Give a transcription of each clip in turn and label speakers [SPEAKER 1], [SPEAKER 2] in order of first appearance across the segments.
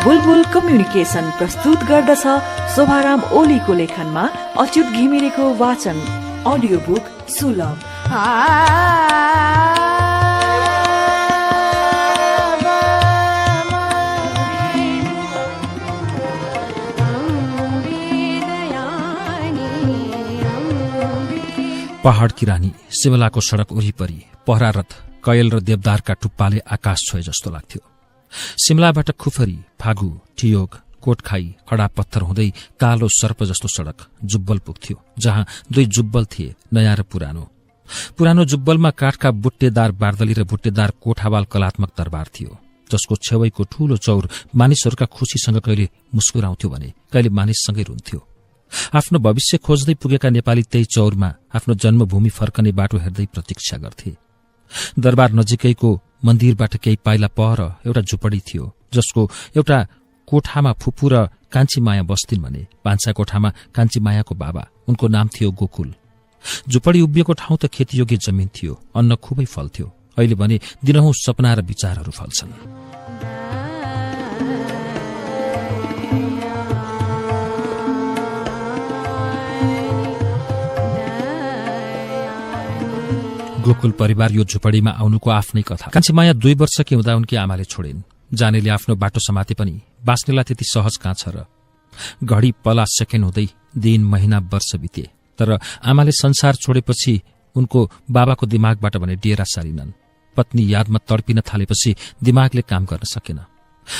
[SPEAKER 1] बुलबुल communication प्रस्तुत गर्दछ शोभाराम ओलीको लेखनमा अच्युत घिमिरेको वाचन अडियो बुक सुलभ।
[SPEAKER 2] पहाड़की रानी शिमलाको सड़क वरिपरि पहरारत कयल र देवदारका टुप्पाले आकाश छोए जस्तो लाग्थ्यो। शिमलाबाट खुफरी, फागु, ठियोग, कोटखाई, खडा पत्थर हुँदै कालो सर्प जस्तो सड़क जुब्बल पुग्थ्यो, जहाँ दुई जुब्बल थिए, नयाँ र पुरानो। पुरानो जुब्बलमा काठका बुट्टेदार बार्दली र बुट्टेदार कोठावाल कलात्मक दरबार थियो, जसको छेउैको ठूलो चौर मानिसहरूका खुशीसँग कहिले मुस्कुराउँथ्यो भने कहिले मानिससँगै रुन्थ्यो। आफ्नो भविष्य खोज्दै पुगेका नेपाली त्यही चौरमा आफ्नो जन्मभूमि फर्कने बाटो हेर्दै प्रतीक्षा गर्थे। दरबार नजिकैको मन्दिरबाट केही पाइला पर एउटा झुपडी थियो, जसको एउटा कोठामा फुपू र कान्छी माया बस्थिन् भने भान्सा कोठामा कान्छी मायाको बाबा, उनको नाम थियो गोकुल। झुपडी उभिएको ठाउँ त खेतीयोग्य जमिन थियो, अन्न खुबै फल्थ्यो। अहिले भने दिनहुँ सपना र विचारहरू फल्छन्। गोकुल परिवार यो झुपडीमा आउनुको आफ्नै कथा। कान्छी माया 2 वर्षकी हुँदा उनकी आमाले छोडिन्। जानेले आफ्नो बाटो समाते पनि बाँच्नेलाई त्यति सहज कहाँ छ र। घडी पला सेकेन्ड हुँदै दिन, महिना, वर्ष बिते, तर आमाले संसार छोडेपछि उनको बाबाको दिमागबाट भने डेरा सारिनन्। पत्नी यादमा तडपिन थालेपछि दिमागले काम गर्न सकेन।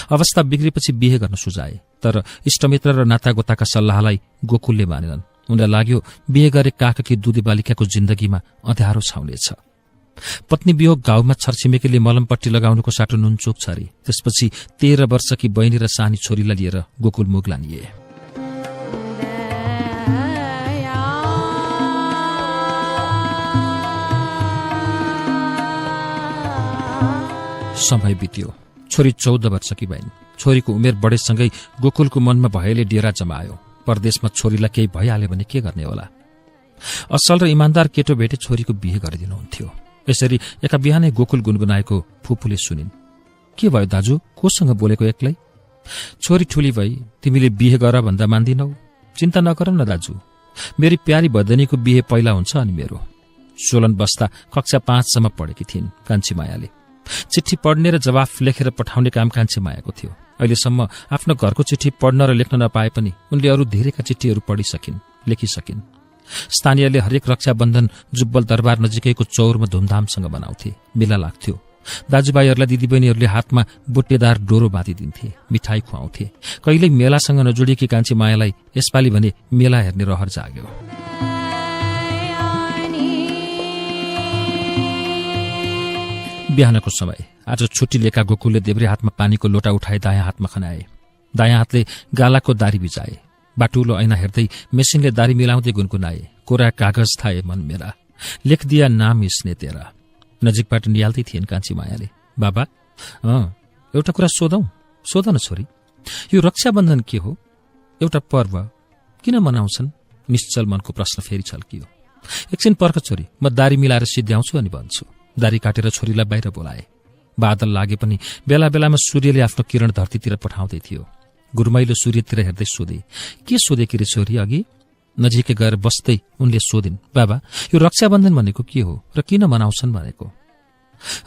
[SPEAKER 2] अवस्था बिग्रेपछि बिहे गर्न सुझाए, तर इष्टमित्र र नातागोताका सल्लाहलाई गोकुलले मानेनन्। उनलाई लाग्यो बिहे गरे काखकी दुधी बालिकाको जिन्दगीमा अँध्यारो छाउनेछ। पत्नी वियोग गाउँमा छरछिमेकीले मलमपट्टी लगाउनुको साटो नुनचोक छ अरे। त्यसपछि 13 वर्षकी बहिनी र सानी छोरीलाई लिएर गोकुल मुगलानिए। समय बित्यो। छोरी 14 वर्षकी भइन्। छोरीको उमेर बढेसँगै गोकुलको मनमा भयले डेरा जमायो। परदेशमा छोरीलाई केही भइहाल्यो भने के गर्ने होला। असल र इमान्दार केटो भेटे छोरीको बिहे गरिदिनुहुन्थ्यो। यसरी एका बिहानै गोकुल गुनगुनाएको फुपूले सुनिन्। के भयो दाजु, कोसँग बोलेको एक्लै? छोरी ठुली भई तिमीले बिहे गर भन्दा मान्दिनौ। चिन्ता नगर न दाजु, मेरी प्यारी भदनीको बिहे पहिला हुन्छ अनि मेरो। सोलन बस्दा कक्षा 5 सम्म पढेकी थिइन् कान्छी मायाले। चिठी पढ्ने र जवाफ लेखेर पठाउने काम कान्छी मायाको थियो। अहिलेसम्म आफ्नो घरको चिठी पढ्न र लेख्न नपाए पनि उनले अरू धेरैका चिठीहरू पढिसकिन्, लेखिसकिन्। स्थानीयले हरेक रक्षाबन्धन जुब्बल दरबार नजिकैको चौरमा धुमधामसँग मनाउँथे, मेला लाग्थ्यो। दाजुभाइहरूलाई दिदीबहिनीहरूले हातमा बुट्टेदार डोरो बाँधिदिन्थे, मिठाई खुवाउँथे। कहिल्यै मेलासँग नजोडिएकी कान्छी मायालाई यसपालि भने मेला हेर्ने रहर जाग्यो। बिहानको समय। आज छुट्टी लिएका गोकुलले देब्रे हातमा पानीको लोटा उठाए दायाँ हातमा खनाए। दायाँ हातले गालाको दारी बिजाए। बाटुलो ऐना हेर्दै मेसिनले दारी मिलाउँदै गुनगुनाए। कोरा कागज थाए मन मेरा, लेख दिया नाम इसने तेरा। नजिकबाट निहाल्दै थिइन् कान्छी मायाले। बाबा, एउटा कुरा सोधौं? सोध न छोरी। यो रक्षाबन्धन के हो? एउटा पर्व, किन मनाउँछन्? निश्चल मनको प्रश्न फेरि छल्कियो। एकछिन पर्ख छोरी, म दारी मिलाएर सिद्ध्याउँछु अनि भन्छु। दारी काटेर छोरीलाई बाहिर बोलाए। बादल लागे पनि बेला बेलामा सूर्यले आफ्नो किरण धरतीतिर पठाउँदै थियो। गुरुमाइलो सूर्यतिर हेर्दै सोधे, के सोधेकी रे छोरी अघि? नजिकै गएर बस्दै उनले सोधिन्, बाबा, यो रक्षाबन्धन भनेको के हो र किन मनाउँछन् भनेको?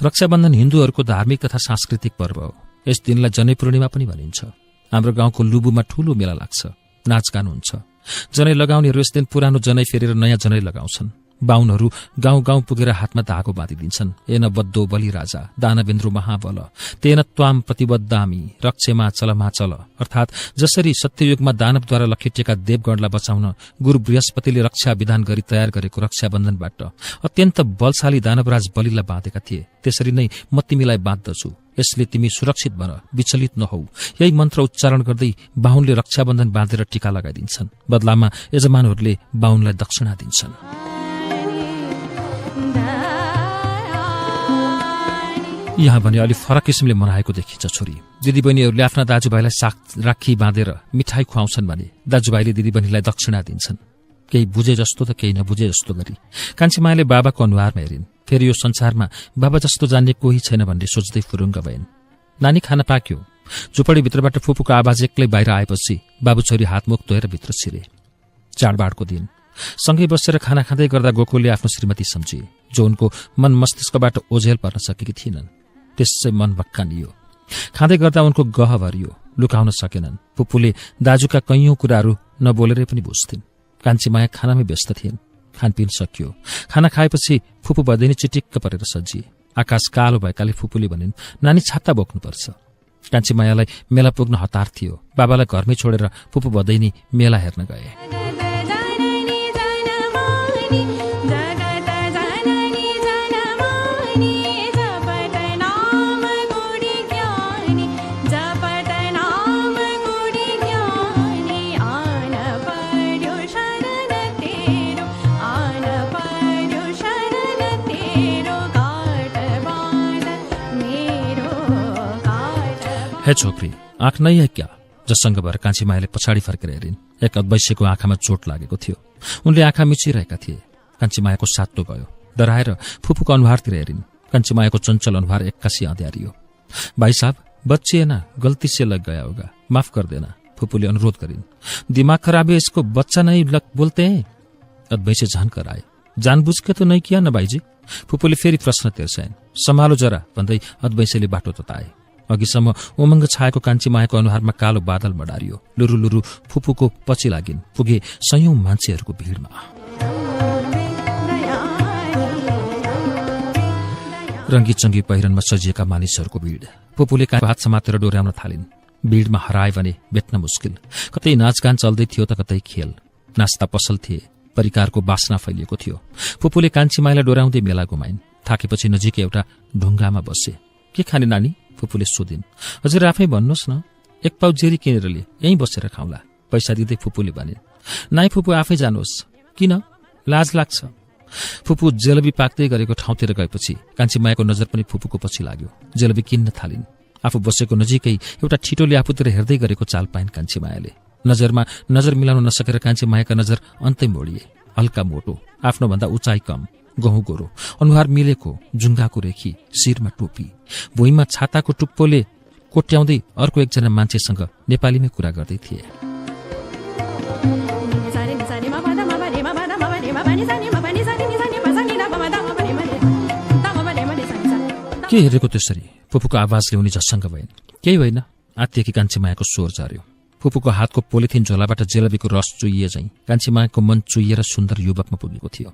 [SPEAKER 2] रक्षाबन्धन हिन्दूहरूको धार्मिक तथा सांस्कृतिक पर्व हो। यस दिनलाई जनै पूर्णिमा पनि भनिन्छ। हाम्रो गाउँको लुबुमा ठूलो मेला लाग्छ, नाचगान हुन्छ। जनै लगाउनेहरू यस दिन पुरानो जनै फेरेर नयाँ जनै लगाउँछन्। बाहुनहरू गाउँ गाउँ पुगेर हातमा धागो बाँधिदिन्छन्। एन बद्धो बलि राजा दानवेन्द्र महाबल तेन त्वाम प्रतिबद्धामी रक्षेमा चलमा चल। अर्थात् जसरी सत्ययुगमा दानवद्वारा लखेटिएका देवगणलाई बचाउन गुरु बृहस्पतिले रक्षा विधान गरी तयार गरेको रक्षाबन्धनबाट अत्यन्त बलशाली दानवराज बलिलाई बाँधेका थिए, त्यसरी नै म तिमीलाई बाँध्दछु। यसले तिमी सुरक्षित बन, विचलित नहौ। यही मन्त्र उच्चारण गर्दै बाहुनले रक्षाबन्धन बाँधेर टीका लगाइदिन्छन्। बदलामा यजमानहरूले बाहुनलाई दक्षिणा दिन्छन्। यहाँ भने अलि फरक किसिमले मनाएको देखिन्छ छोरी। दिदीबहिनीहरूले आफ्ना दाजुभाइलाई साग राखी बाँधेर मिठाई खुवाउँछन् भने दाजुभाइले दिदीबहिनीलाई दक्षिणा दिन्छन्। केही बुझे जस्तो त केही नबुझे जस्तो गरी कान्छी मायाले बाबाको अनुहारमा हेरिन्। फेरि यो संसारमा बाबा जस्तो जान्ने कोही छैन भन्ने सोच्दै फुरुङ्ग भइन्। नानी खान पाक्यो, झुपडीभित्रबाट फुपूको आवाज एक्लै बाहिर आएपछि बाबु छोरी हातमुख धोएर भित्र छिरे। चाडबाडको दिन सँगै बसेर खाना खाँदै गर्दा गोकुलले आफ्नो श्रीमती सम्झे, जो उनको मन मस्तिष्कबाट ओझेल पर्न सकेकी थिएनन्। त्यसै मन भक्कानियो। खाँदै गर्दा उनको गह भरियो, लुकाउन सकेनन्। फुपूले दाजुका कैयौं कुराहरू नबोलेरै पनि बुझ्थिन्। कान्छीमाया खानामै व्यस्त थिइन्। खानपिन सकियो। खाना खाएपछि फुपू बदैनी चिटिक्क परेर सजिए। आकाश कालो भएकाले फुपूले भनिन्, नानी छाता बोक्नुपर्छ। कान्छीमायालाई मेला पुग्न हतार थियो। बाबालाई घरमै छोडेर फुपू बदैनी मेला हेर्न गए। हे छोकरी, आँख नै है क्या? जससँग भएर कान्छीमायाले पछाडि फर्केर हेरिन्। एक अद्वैश्यको आँखामा चोट लागेको थियो। उनले आँखा मिचिरहेका थिए। कान्छीमायाको सातो गयो। डराएर फुपूको अनुहारतिर हेरिन्। कान्छीमायाको चञ्चल अनुहार एक्कासी अँध्यारियो। भाइ साहब, बच्चे है ना, गलती से लग गया होगा, माफ कर देना, फुपूले अनुरोध गरिन्। दिमाग खराब है, इसको बच्चा नहीं लग बोलते हैं। अद्वैश्य झन कराए। जानबुझ के तो नहीं किया न भाइजी? फुपूले फेरि प्रश्न तिर्साइन्। सम्हालो जरा भन्दै अद्वैश्यले बाटो तताए। अघिसम्म उमङ्ग छाएको कान्छीमायाको अनुहारमा कालो बादल मडारियो। लुरु लुरु फुपूको पछि लागिन्। पुगे सयौं मान्छेहरूको भिडमा। रङ्गीचङ्गी पहिरनमा सजिएका मानिसहरूको भिड। फुपूले हात समातेर डोर्याउन थालिन्। भिडमा हराए भने बेच्न मुस्किल। कतै नाचगान चल्दै थियो त कतै खेल। नास्ता पसल थिए। परिकारको बासना फैलिएको थियो। फुपूले कान्छीमायालाई डोर्याउँदै मेला घुमाइन्। थाकेपछि नजिकै एउटा ढुङ्गामा बसे। के खाने नानी? फुपूले सोधिन्। हजुर आफै भन्नुहोस् न, एक पाउ जेरी किनेर लिए, यहीँ बसेर खाउँला, पैसा दिँदै फुपूले भनिन्। नाइ फुपू, आफै जानुहोस्। किन? लाज लाग्छ। फुपू जेलबी पाक्दै गरेको ठाउँतिर गएपछि कान्छीमायाको नजर पनि फुपूको पछि लाग्यो। जेलबी किन्न थालिन्। आफू बसेको नजिकै एउटा ठिटोले आफूतिर हेर्दै गरेको चाल पाइन् कान्छीमायाले। नजरमा नजर मिलाउन नसकेर कान्छीमायाका नजर अन्तै मोडिए। हल्का मोटो, आफ्नो भन्दा उचाइ कम, गहुँ गोरो, अनुहार मिलेको, जुङ्गाको रेखी, शिरमा टोपी, भुइँमा छाताको टुप्पोले कोट्याउँदै अर्को एकजना मान्छेसँग नेपालीमै कुरा गर्दै थिए। के हेरेको त्यसरी? फुपूको आवाजले उनी झस्सङ्ग भइन्। केही होइन, आत्तिएकी कान्छीमायाको स्वर झर्यो। फुपूको हातको पोलिथिन झोलाबाट जेलबीको रस चुइए झैं कान्छीमायाको मन चुइएर सुन्दर युवकमा पुगेको थियो।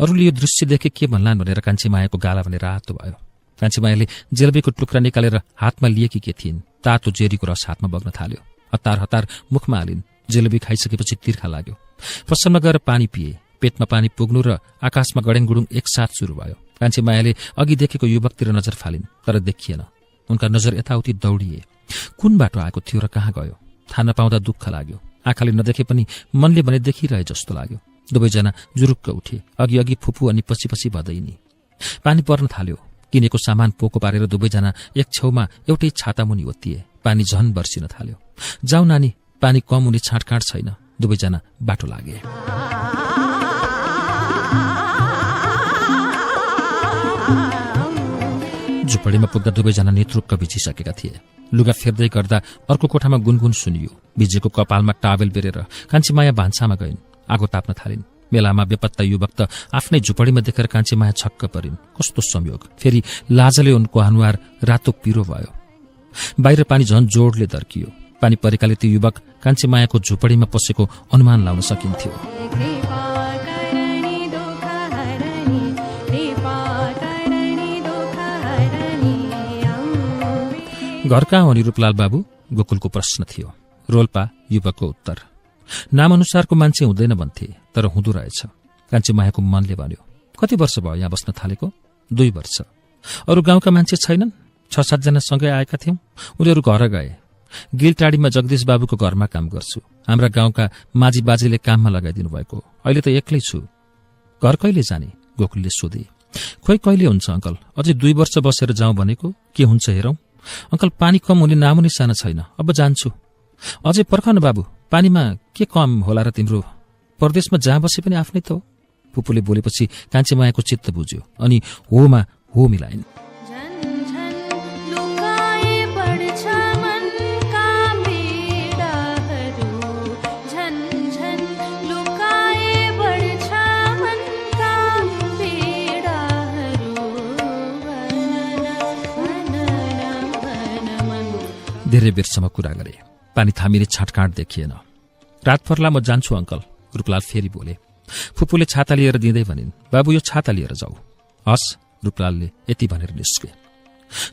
[SPEAKER 2] अरूले यो दृश्य देखे के भन्लान् भनेर कान्छीमायाको गाला भने रातो भयो। कान्छीमायाले जेलबीको टुक्रा निकालेर हातमा लिएकी के थिइन्। तातो जेरीको रस हातमा बग्न थाल्यो। हतार हतार मुखमा हालिन्। जेलबी खाइसकेपछि तिर्खा लाग्यो। पसलमा गएर पानी पिए। पेटमा पानी पुग्नु र आकाशमा गडेङगुडुङ एकसाथ सुरु भयो। कान्छीमायाले अघि देखेको युवकतिर नजर फालिन्, तर देखिएन। उनका नजर यताउति दौडिए। कुन बाटो आएको थियो र कहाँ गयो थाहा नपाउँदा दुःख लाग्यो। आँखाले नदेखे पनि मनले भने देखिरहे जस्तो लाग्यो। दुवैजना जुरुक्क उठे। अघि अघि फुपू अनि पछि पछि भदैनी। पानी पर्न थाल्यो। किनेको सामान पोको पारेर दुवैजना एक छेउमा एउटै छाता मुनि ओत्तिए। पानी झन बर्सिन थाल्यो। जाऊ नानी, पानी कम हुने छाँटकाँट छैन। दुवैजना बाटो लागे। झुपडीमा पुग्दा दुवैजना नेतृक्क भिजिसकेका थिए। लुगा फेर्दै गर्दा अर्को कोठामा गुनगुन सुनियो। भिजेको कपालमा टावेल बेरेर कान्छीमाया भान्सामा गइन्। आगो ताप्न थालिन्। मेलामा बेपत्ता युवक त आफ्नै झुपडीमा देखेर कान्छीमाया छक्क परिन्। कस्तो संयोग! फेरि लाजले उनको अनुहार रातो पिरो भयो। बाहिर पानी झन जोडले दर्कियो। पानी परेकाले त्यो युवक कान्छीमायाको झुपडीमा पसेको अनुमान लाउन सकिन्थ्यो। घर कहाँ हो नि रूपलाल बाबु? गोकुलको प्रश्न थियो। रोल्पा, युवकको उत्तर। नाम अनुसारको मान्छे हुँदैन भन्थे, तर हुँदो रहेछ। कान्छीमायाको मनले भन्यो। कति वर्ष भयो यहाँ बस्न थालेको? 2 वर्ष। अरू गाउँका मान्छे छैनन्? 6-7 जना सँगै आएका थियौं। उनीहरू घर गए। गिलटाडीमा जगदीश बाबुको घरमा काम गर्छु। हाम्रा गाउँका माझी बाजेले काममा लगाइदिनु भएको। अहिले त एक्लै छु। घर कहिले जाने? गोकुलले सोधे। खोइ कहिले हुन्छ अङ्कल, अझै 2 वर्ष बसेर जाउँ भनेको। के हुन्छ हेरौं। अङ्कल, पानी कम हुने नामो निशाना छैन। अब जान्छु। अझै पर्खन बाबु, पानीमा के कम होला र तिम्रो? परदेशमा जहाँ बसे पनि आफ्नै त हो। फुपूले बोलेपछि कान्छीमायाको चित्त बुझ्यो अनि होमा हो मिलाइन्। धेरै बेरसम्म कुरा गरे। पानी थामिने छाटकाँट देखिएन। रात पर्ला म जान्छु अङ्कल, रूपलाल फेरि बोले। फुपूले छाता लिएर दिँदै भनिन्, बाबु यो छाता लिएर जाऊ। हस्, रूपलालले यति भनेर निस्के।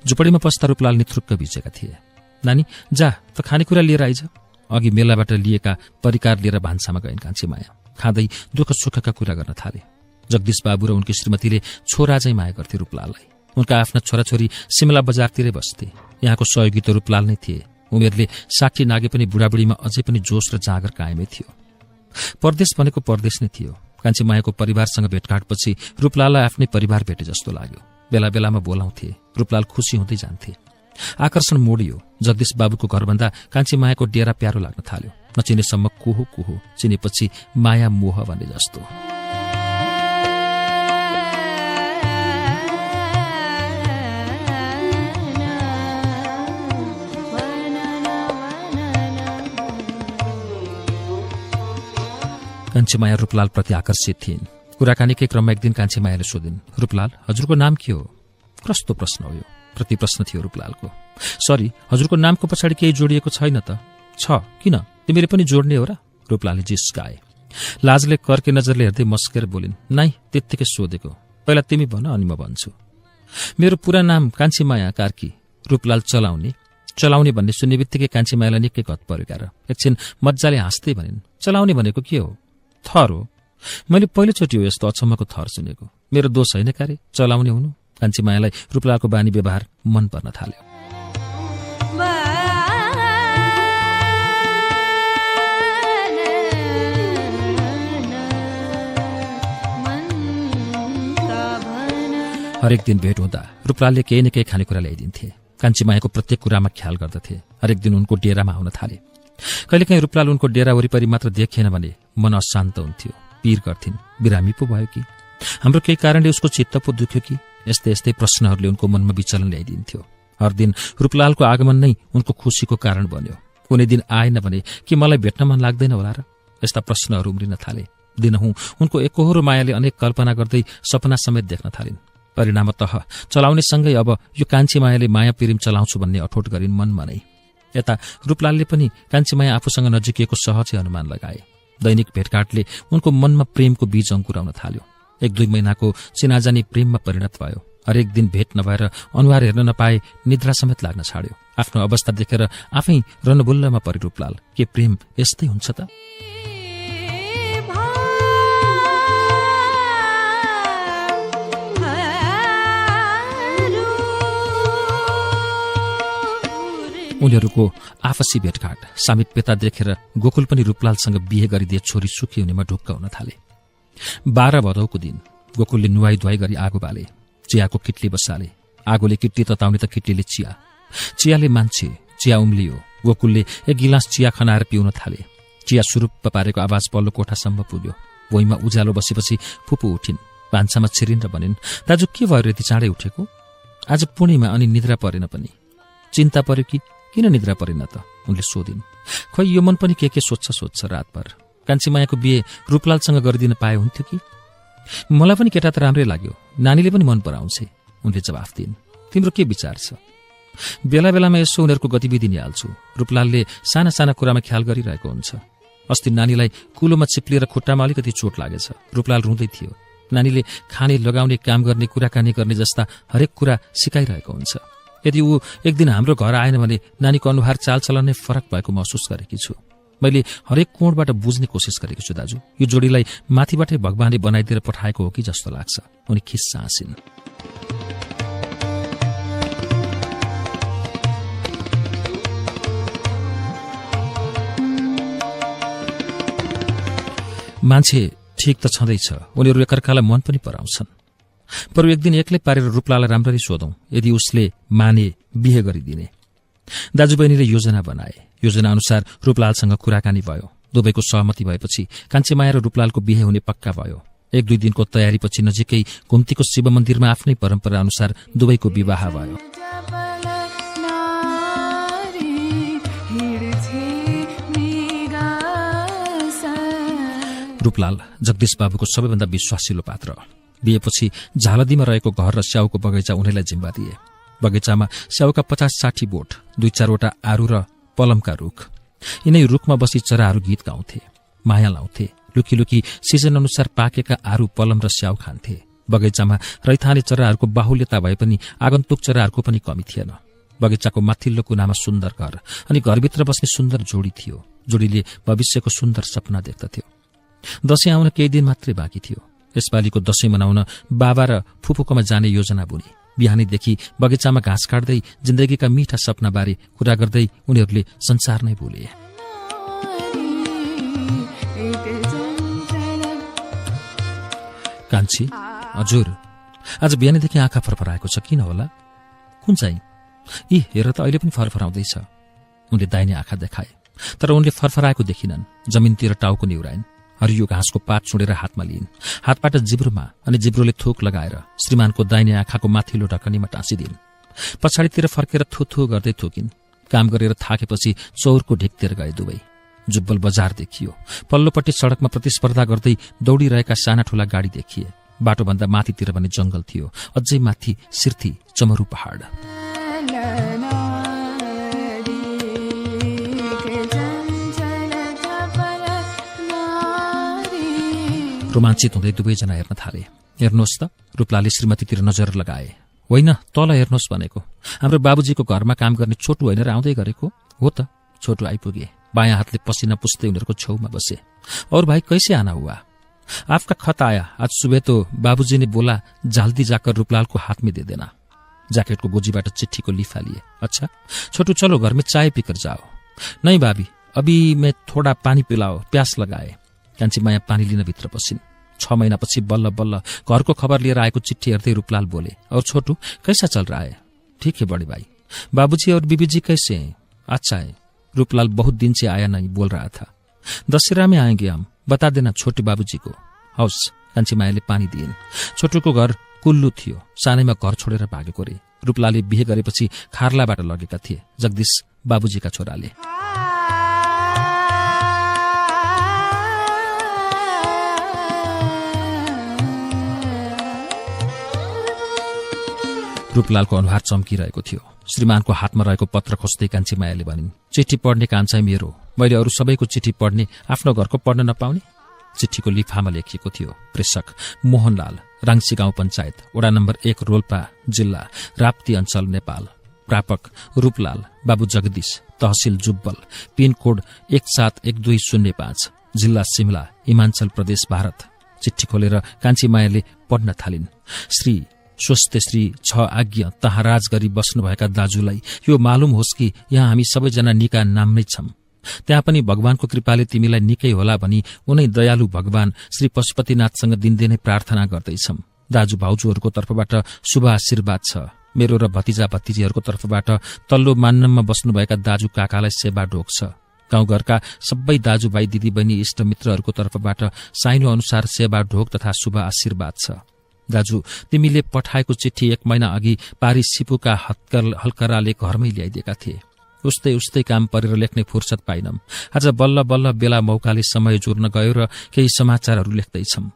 [SPEAKER 2] झुपडीमा पस्दा रूपलाल निथुक्क भिजेका थिए। नानी जा त खानेकुरा लिएर आइज। अघि मेलाबाट लिएका परिकार लिएर भान्सामा गइन् कान्छी माया। खाँदै दुःख सुखका कुरा गर्न थाले। जगदीश बाबु र उनकी श्रीमतीले छोरा चाहिँ माया गर्थे रूपलाललाई। उनका आफ्ना छोराछोरी सिमला बजारतिरै बस्थे। यहाँको सहयोगी त रूपलाल नै थिए। उमेरले 60 नागे पनि बुढाबुढीमा अझै पनि जोश र जाँगर कायमै थियो। परदेश भनेको परदेश नै थियो। कान्छी मायाको परिवारसँग भेटघाटपछि रूपलाललाई आफ्नै परिवार भेटे जस्तो लाग्यो। बेला बेलामा बोलाउँथे। रूपलाल खुसी हुँदै जान्थे। आकर्षण मोडियो। जगदीश बाबुको घरभन्दा कान्छी मायाको डेरा प्यारो लाग्न थाल्यो। नचिनेसम्म कुहो कुहो, चिनेपछि माया मोह भने जस्तो। कान्छी माया रूपलाल प्रति आकर्षित थिइन्। कुराकानीकै क्रममा एक दिन कान्छी मायाले सोधिन्, रूपलाल हजुरको नाम के हो? कस्तो प्रश्न हो यो? प्रति प्रश्न थियो रूपलालको। सरी, हजुरको नामको पछाडि केही जोडिएको छैन त? छ, किन? तिमीले पनि जोड्ने हो र? रूपलालले जिस्काए। लाजले कर्के नजरले हेर्दै मस्केर बोलिन्, नाइ त्यत्तिकै सोधेको, पहिला तिमी भन अनि म भन्छु। मेरो पूरा नाम कान्छी माया कार्की। रूपलाल चलाउने भन्ने सुन्ने बित्तिकै कान्छी मायालाई निकै गत पर्यो क्यार। एकछिन मजाले हाँस्दै भनिन्, चलाउने भनेको के हो? थर हो। मैले पहिलोचोटि हो यस्तो अचम्मको थर सुनेको। मेरो दोष होइन क्यारे चलाउने हुनु। कान्छी मायालाई रूपलालको बानी व्यवहार मन पर्न थाल्यो। हरेक दिन भेट हुँदा रूपलालले केही न केही खानेकुरा ल्याइदिन्थे। कान्छी मायाको प्रत्येक कुरामा ख्याल गर्दथे। हरेक दिन उनको डेरामा आउन थाले। कहिलेकाहीँ रूपलाल उनको डेरा वरिपरि मात्र देखिएन भने मन अशान्त हुन्थ्यो। पीर गर्थिन्, बिरामी पो भयो कि, हाम्रो केही कारणले उसको चित्त पो दुख्यो कि, यस्तै यस्तै प्रश्नहरूले उनको मनमा विचलन ल्याइदिन्थ्यो। हर दिन रूपलालको आगमन नै उनको खुसीको कारण बन्यो। कुनै दिन आएन भने कि मलाई भेट्न मन लाग्दैन होला र? यस्ता प्रश्नहरू उम्रिन थाले। दिनहुँ उनको एकहोरो मायाले अनेक कल्पना गर्दै सपना समेत देख्न थालिन्। परिणामतः चलाउनेसँगै अब यो कान्छी मायाले माया प्रेम चलाउँछु भन्ने अठोट गरिन् मनमा नै। यता रूपलालले पनि कान्छी माया आफूसँग नजिकिएको सहजै अनुमान लगाए। दैनिक भेटघाटले उनको मनमा प्रेमको बीज अंकुराउन थाल्यो। 1-2 महिनाको चिनाजानी प्रेममा परिणत भयो। हरेक दिन भेट नभएर अनुहार हेर्न नपाए निद्रा समेत लाग्न छाड्यो। आफ्नो अवस्था देखेर आफै रनबुल्लमा परे रूपलाल। के प्रेम यस्तै हुन्छ त? उनीहरूको आपसी भेटघाट सामिप्यता देखेर गोकुल पनि रूपलालसँग बिहे गरिदिए छोरी सुखी हुनेमा ढुक्क हुन थाले। 12 भदौको दिन गोकुलले नुहाई धुवाई गरी आगो बाले। चियाको किट्ली बसाले। आगोले किट्ली तताउने त किट्लीले चिया, चियाले मान्छे। चिया उम्लियो। गोकुलले 1 गिलास चिया खनाएर पिउन थाले। चिया सुरुप्प पारेको आवाज पल्लो कोठासम्म पुग्यो। भुइँमा उज्यालो बसेपछि फुपू उठिन्। भान्सामा छिरिन् र भनिन्, दाजु के भयो यति चाँडै उठेको? आज पूर्णिमा अनि निद्रा परेन पनि? चिन्ता पर्यो कि किन निद्रा परेन त? उनले सोधिन्। खै यो मन पनि के सोध्छ रातभर। कान्छी मायाको बिहे रूपलालसँग गरिदिन पाए हुन्थ्यो कि? मलाई पनि केटा त राम्रै लाग्यो, नानीले पनि मन पराउँछे, उनले जवाफ दिइन्। तिम्रो के विचार छ? बेला बेलामा यसो उनीहरूको गतिविधि निहाल्छु। रूपलालले साना साना कुरामा ख्याल गरिरहेको हुन्छ। अस्ति नानीलाई कुलोमा चिप्लिएर खुट्टामा अलिकति चोट लागेछ। रूपलाल रुँदै थियो। नानीले खाने, लगाउने, काम गर्ने, कुराकानी गर्ने जस्ता हरेक कुरा सिकाइरहेको हुन्छ। यदि ऊ एक दिन हाम्रो घर आएन भने नानीको अनुहार चालचलन नै फरक भएको महसुस गरेकी छु। मैले हरेक कोणबाट बुझ्ने कोसिस गरेकी छु दाजु। यो जोडीलाई माथिबाटै भगवानले बनाइदिएर पठाएको हो कि जस्तो लाग्छ। उनी खिस्सा हाँसिन्। मान्छे ठिक त छँदैछ, उनीहरू एकअर्कालाई मन पनि पराउँछन्। बरु एक दिन एक्लै पारेर रूपलाललाई राम्ररी सोधौं। यदि उसले माने बिहे गरिदिने। दाजुबहिनीले योजना बनाए। योजना अनुसार रूपलालसँग कुराकानी भयो। दुवैको सहमति भएपछि कान्छी माया र रूपलालको बिहे हुने पक्का भयो। 1-2 दिनको तयारीपछि नजिकै घुम्तीको शिव मन्दिरमा आफ्नै परम्परा अनुसार दुवैको विवाह भयो। रूपलाल जगदीश बाबुको सबैभन्दा विश्वासिलो पात्र। बिहेपछि झालदीमा रहेको घर र स्याउको बगैँचा उनीलाई जिम्मा दिए। बगैँचामा स्याउका 50-60 बोट, 2-4वटा आरु र पलमका रुख। यिनै रुखमा बसी चराहरू गीत गाउँथे, माया लाउँथे। लुकी लुकी सिजन अनुसार पाकेका आरु, पलम र स्याउ खान्थे। बगैँचामा रैथाने चराहरूको बाहुल्यता भए पनि आगन्तुक चराहरूको पनि कमी थिएन। बगैँचाको माथिल्लो कुनामा सुन्दर घर अनि घरभित्र बस्ने सुन्दर जोडी थियो। जोडीले भविष्यको सुन्दर सपना देख्दथ्यो। दशैं आउन केही दिन मात्रै बाँकी थियो। यसपालिको दशैं मनाउन बाबा र फुपूकोमा जाने योजना बुने। बिहानीदेखि बगैँचामा घाँस काट्दै जिन्दगीका मीठा सपनाबारे कुरा गर्दै उनीहरूले संसार नै भुले। कान्छी, हजुर, आज बिहानीदेखि आँखा फरफराएको छ, किन होला? कुन चाहिँ? यी हेर त अहिले पनि फरफराउँदैछ। उनले दाहिने आँखा देखाए, तर उनले फरफराएको देखिनन्। जमिनतिर टाउको निहुराइन्, हरियो घाँसको पात चुडेर हातमा लिइन्। हातबाट जिब्रोमा अनि जिब्रोले थोक लगाएर श्रीमानको दाहिने आँखाको माथिल्लो ढकनीमा टाँसिदिन्। पछाडितिर फर्केर थुथु गर्दै थोकिन्। काम गरेर थाकेपछि चौरको ढिकतिर गए दुवै। जुब्बल बजार देखियो। पल्लोपट्टि सडकमा प्रतिस्पर्धा गर्दै दौडिरहेका साना ठूला गाडी देखिए। बाटोभन्दा माथितिर भने जंगल थियो। अझै माथि सिर्थी चमरू पहाड। रोमाञ्चित हुँदै दुवैजना हेर्न थाले। हेर्नुहोस् त, रूपलाले श्रीमतीतिर नजर लगाए। होइन, तल हेर्नुहोस् भनेको। हाम्रो बाबुजीको घरमा काम गर्ने छोटु होइन र आउँदै गरेको हो त। छोटु आइपुगे। बायाँ हातले पसिना पुस्दै उनीहरूको छेउमा बसे। और भाइ कैसे आना हुआ? आपका खत आया। आज सुबह तो बाबूजी ने बोला जल्दी जाकर रूपलाल को हाथ में दे देना। ज्याकेटको गोजीबाट चिट्ठीको लिफा लिए। अच्छा, छोटू चलो घर में चाय पीकर जाओ। नहीं भाभी, अभी मैं थोड़ा पानी पिलाओ, प्यास लगाए। कान्छी माया पानी लिन भित्र पसिन्। 6 महिनापछि बल्ल बल्ल घरको खबर लिएर आएको चिट्ठी हेर्दै रूपलाल बोले, और छोटू कैसा चल रहा है? ठीक है बड़े भाई। बाबूजी और बीबीजी कैसे हैं? अच्छा है। रूपलाल बहुत दिन से आया नहीं, बोल रहा था। दशहरा में आएंगे हम, बता देना छोटे बाबूजी को। हौस्। कान्छी मायाले पानी दिइन्। छोटुको घर कुल्लु थियो। सानैमा घर छोडेर भागेको रे। रूपलालले बिहे गरेपछि खार्लाबाट लगेका थिए, जगदीश बाबुजीका छोराले। रूपलालको अनुहार चम्किरहेको थियो। श्रीमानको हातमा रहेको पत्र खोज्दै कान्छी मायाले भनिन्, चिठी पढ्ने कान्छा मेरो, मैले अरू सबैको चिठी पढ्ने, आफ्नो घरको पढ्न नपाउने? चिठीको लिफामा लेखिएको थियो, प्रेषक मोहनलाल, राङ्सी गाउँ पञ्चायत, वडा नम्बर 1, रोल्पा जिल्ला, राप्ती अञ्चल, नेपाल। प्रापक रूपलाल, बाबु जगदीश, तहसिल जुब्बल, पिनकोड 171205, जिल्ला सिमला, हिमाञ्चल प्रदेश, भारत। चिठी खोलेर कान्छी मायाले पढ्न थालिन्। श्री स्वस्थ श्री 6 आज्ञा तहाँ राज गरी बस्नुभएका दाजुलाई यो मालुम होस् कि यहाँ हामी सबैजना निका नाममै छौं। त्यहाँ पनि भगवानको कृपाले तिमीलाई निकै होला भनी उनै दयालु भगवान श्री पशुपतिनाथसँग दिनदिनै प्रार्थना गर्दैछौं। दाजु भाउजूहरूको तर्फबाट शुभ आशीर्वाद छ। मेरो र भतिजा भतिजीहरूको तर्फबाट तल्लो मान्नमा बस्नुभएका दाजु काकालाई सेवा ढोक छ। गाउँघरका सबै दाजुभाइ दिदीबहिनी इष्टमित्रहरूको तर्फबाट साइनो अनुसार सेवा ढोक तथा शुभ आशीर्वाद छ। दाजु, तिमीले पठाएको चिठी 1 महिना अघि पारी सिपुका हल्कराले घरमै ल्याइदिएका थिए। उस्तै उस्तै काम परेर लेख्ने फुर्सद पाइनम्। आज बल्ल बल्ल बेला मौकाले समय जोड्न गयो र केही समाचारहरू लेख्दैछौं।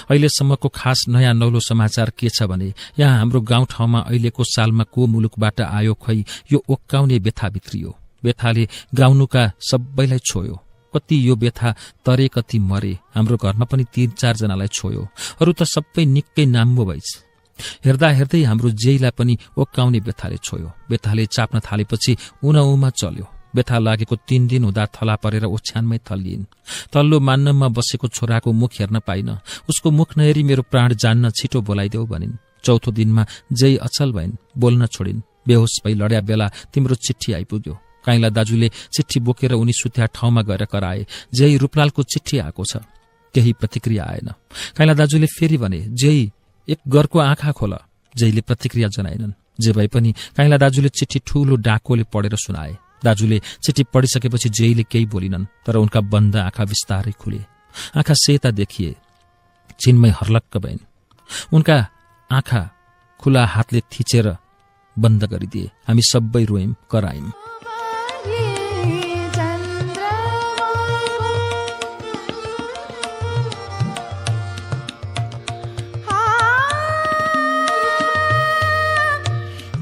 [SPEAKER 2] अहिलेसम्मको खास नयाँ नौलो समाचार के छ भने, यहाँ हाम्रो गाउँठाउँमा अहिलेको सालमा को मुलुकबाट आयो खै यो ओक्काउने व्यथा भित्रियो। व्यथाले गाउनुका सबैलाई छोयो। कति यो व्यथा तरे कति मरे। हाम्रो घरमा पनि 3-4 जनालाई छोयो। अरू त सबै निकै नाम्बो भइछ। हेर्दा हेर्दै हाम्रो जेइलाई पनि ओक्काउने व्यथाले छोयो। व्यथाले चाप्न थालेपछि उमा चल्यो। व्यथा लागेको 3 दिन हुँदा थला परेर ओछ्यानमै थल्लिइन्। तल्लो मान्नमा बसेको छोराको मुख हेर्न पाइन। उसको मुख नहेरी मेरो प्राण जान्न, छिटो बोलाइदेऊ भनिन्। चौथो दिनमा जेइ अचल भइन्, बोल्न छोडिन्। बेहोस भई लड्या बेला तिम्रो चिठी आइपुग्यो। काइला दाजुले चिठी बोकेर उनी सुत्या ठाउँमा गएर कराए, जेइ रूपलालको चिठी आएको छ। केही प्रतिक्रिया आएन। काइला दाजुले फेरि भने, जेइ एक गरको आँखा खोल। जेइले प्रतिक्रिया जनाएनन्। जे भए पनि काइला दाजुले चिठी ठूलो डाकोले पढेर सुनाए। दाजुले चिठी पढिसकेपछि जेइले केही बोलिनन्, तर उनका बन्द आँखा बिस्तारै खुले। आँखा सेता देखिए, छिनमै हर्लक्क भइन्। उनका आँखा खुला हातले थिचेर बन्द गरिदिए। हामी सबै रोयौं, करायौं।